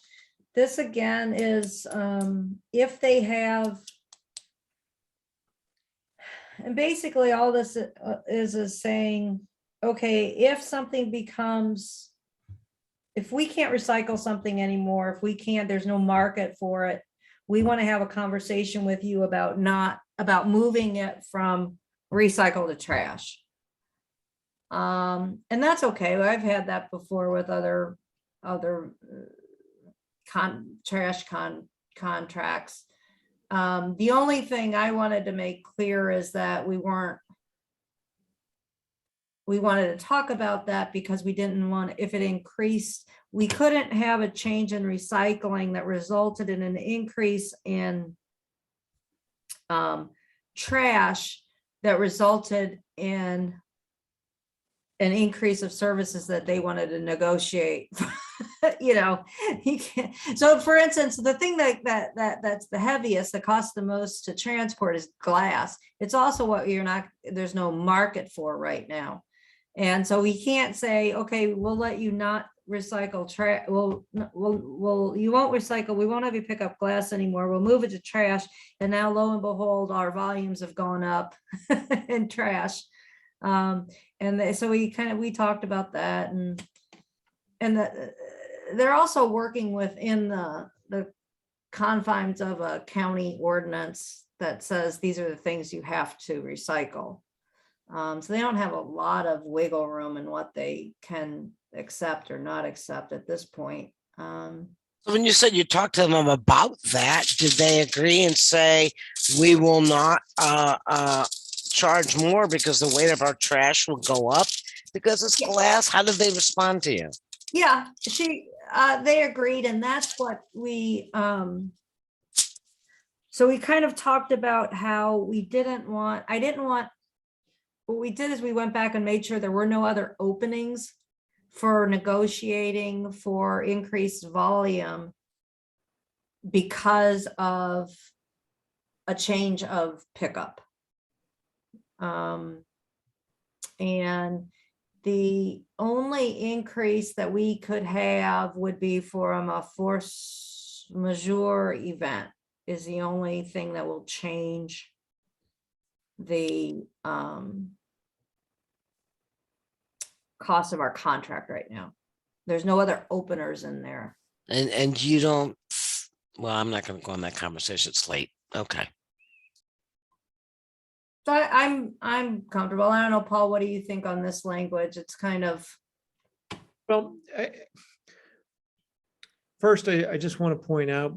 This again is, if they have, and basically all this is saying, okay, if something becomes, if we can't recycle something anymore, if we can't, there's no market for it, we want to have a conversation with you about about moving it from recycle to trash. And that's okay. I've had that before with other trash contracts. The only thing I wanted to make clear is that we wanted to talk about that because we didn't want, if it increased, we couldn't have a change in recycling that resulted in an increase in trash that resulted in an increase of services that they wanted to negotiate. You know, he can't. So for instance, the thing that's the heaviest, that costs the most to transport is glass. It's also what there's no market for right now. And so we can't say, okay, we'll let you not recycle trash. You won't recycle. We won't have you pick up glass anymore. We'll move it to trash. And now lo and behold, our volumes have gone up in trash. So we talked about that, and they're also working within the confines of a county ordinance that says these are the things you have to recycle. So they don't have a lot of wiggle room in what they can accept or not accept at this point. So when you said you talked to them about that, did they agree and say, we will not charge more because the weight of our trash will go up because it's glass? How did they respond to you? Yeah, they agreed, and that's what we, so we kind of talked about how what we did is we went back and made sure there were no other openings for negotiating for increased volume because of a change of pickup. And the only increase that we could have would be from a force majeure event is the only thing that will change the cost of our contract right now. There's no other openers in there. And you don't, well, I'm not going to go on that conversation. It's late. Okay. So I'm comfortable. I don't know, Paul, what do you think on this language? It's kind of. Well, first, I just want to point out,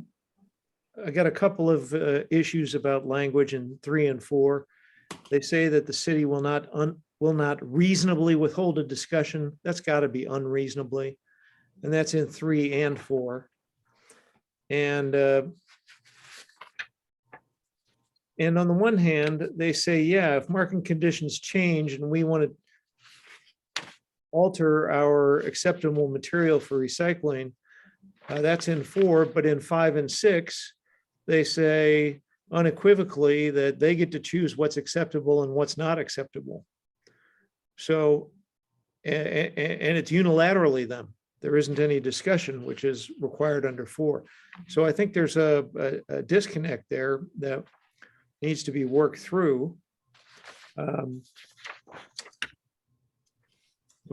I got a couple of issues about language in 3 and 4. They say that the city will not reasonably withhold a discussion. That's got to be unreasonably. And that's in 3 and 4. And on the one hand, they say, yeah, if market conditions change and we want to alter our acceptable material for recycling, that's in 4, but in 5 and 6, they say unequivocally that they get to choose what's acceptable and what's not acceptable. So, and it's unilaterally them. There isn't any discussion, which is required under 4. So I think there's a disconnect there that needs to be worked through.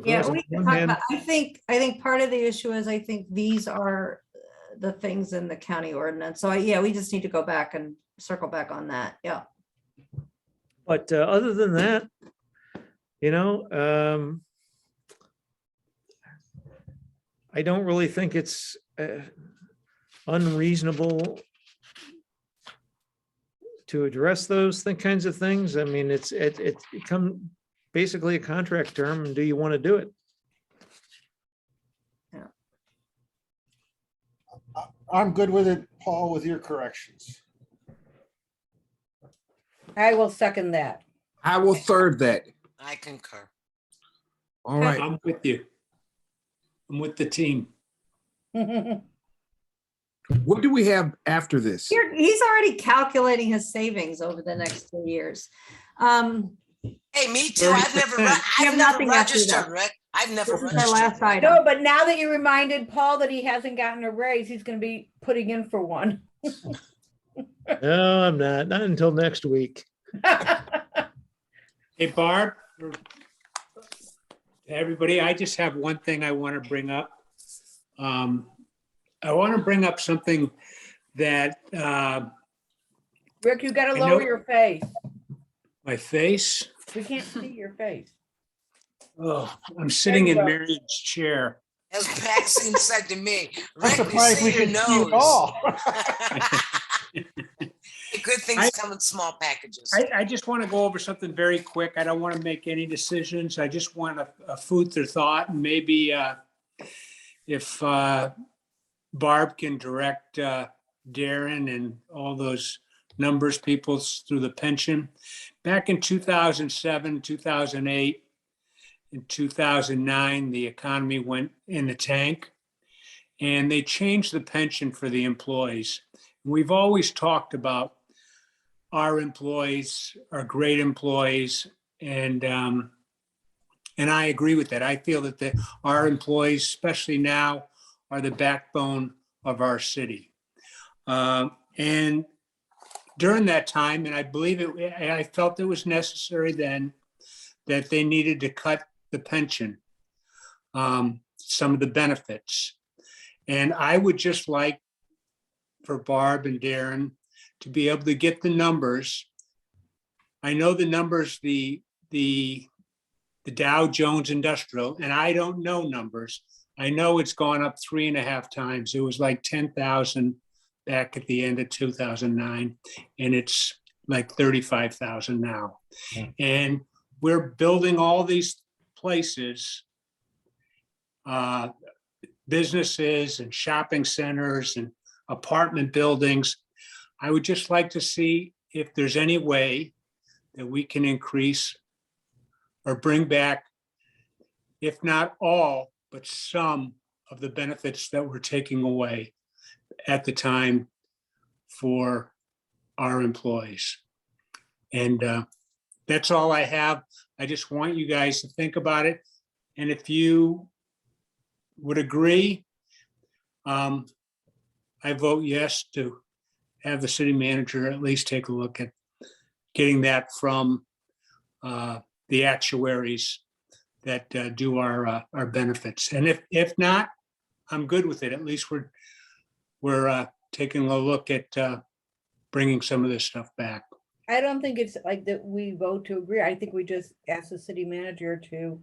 Yeah, we can talk about, I think part of the issue is I think these are the things in the county ordinance. So yeah, we just need to go back and circle back on that. Yeah. But other than that, you know, I don't really think it's unreasonable to address those kinds of things. I mean, it's become basically a contract term, and do you want to do it? Yeah. I'm good with it, Paul, with your corrections. I will second that. I will third that. I concur. All right. I'm with you. I'm with the team. What do we have after this? He's already calculating his savings over the next 3 years. Hey, me too. I've never, 30%. You I've have never nothing after registered, that. Rick. I've never This is my registered. last item. No, but now that you reminded Paul that he hasn't gotten a raise, he's gonna be putting in for one. No, I'm not until next week. Hey, Barb, or everybody, I just have one thing I want to bring up. I want to bring up something that Rick, you gotta I know- lower your face. my face, We can't see your face. oh, I'm sitting in There you go. Marion's chair. As Maxine said to me, I'm Rick, you surprised we see your could see it nose. all. Good things come in small packages. I just want to go over something very quick. I don't want to make any decisions. I just want a food for thought, and maybe if Barb can direct Darren and all those numbers people through the pension. Back in 2007, 2008, and 2009, the economy went in the tank, and they changed the pension for the employees. We've always talked about our employees are great employees, and I agree with that. I feel that our employees, especially now, are the backbone of our city. And during that time, and I believe I felt it was necessary then that they needed to cut the pension, some of the benefits. And I would just like for Barb and Darren to be able to get the numbers. I know the numbers, the Dow Jones Industrial, and I don't know numbers. I know it's gone up 3.5 times. It was like 10,000 back at the end of 2009, and it's like 35,000 now. Yeah. And we're building all these places, businesses and shopping centers and apartment buildings. I would just like to see if there's any way that we can increase or bring back, if not all, but some of the benefits that we're taking away at the time for our employees. And that's all I have. I just want you guys to think about it. And if you would agree, I vote yes to have the city manager at least take a look at getting that from the actuaries that do our benefits. And if not, I'm good with it. At least we're taking a look at bringing some of this stuff back. I don't think it's like that we vote to agree. I think we just ask the city manager to,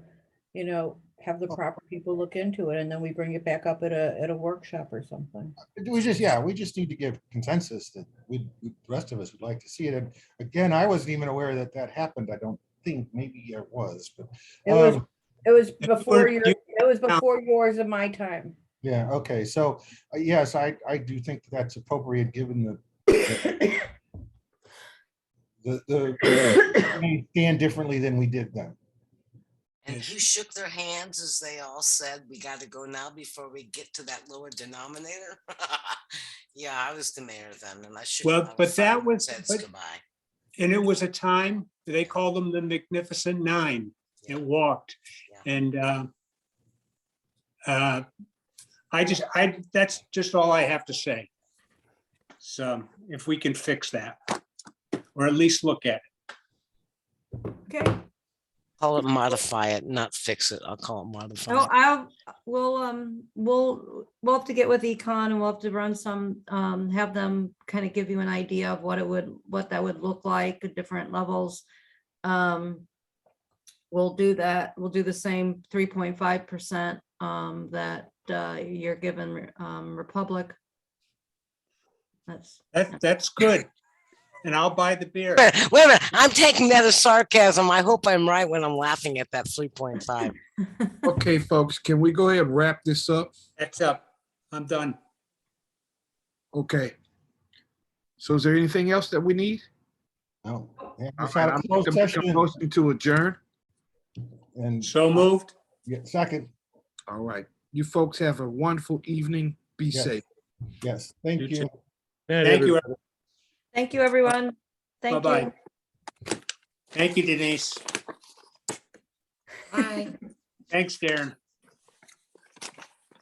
have the proper people look into it, and then we bring it back up at a workshop or something. We just need to give consensus that the rest of us would like to see it. And again, I wasn't even aware that that happened. I don't think, maybe it was, but. It was before yours and my time. Yeah, okay, so, yes, I do think that's appropriate, given the we stand differently than we did then. And you shook their hands as they all said, we got to go now before we get to that lower denominator. Yeah, I was the mayor then, and I shook. Well, them on but the that side and was, said but- goodbye. and it was a time, they called them the Magnificent Nine. It walked. And that's just all I have to say. So if we can fix that, or at least look at it. Okay. Call it modify it, not fix it. I'll call it modify No, it. we'll have to get with Econ, and we'll have to run some, have them kind of give you an idea of what that would look like at different levels. We'll do that. We'll do the same 3.5% that you're given Republic. That's good. And I'll buy the beer. Wait a minute, I'm taking that as sarcasm. I hope I'm right when I'm laughing at that 3.5. Okay, folks, can we go ahead and wrap this up? That's up. I'm done. Okay. So is there anything else that we need? No. Yeah, All just right, had a I'm closed gonna make a session motion to adjourn. and So moved. yeah, second. All right. You folks have a wonderful evening. Be Yes. safe. Yes, thank You you. too. Night, Thank you. everybody. Thank you, everyone. Thank Bye-bye. you. Thank you, Denise. Bye. Thanks, Darren.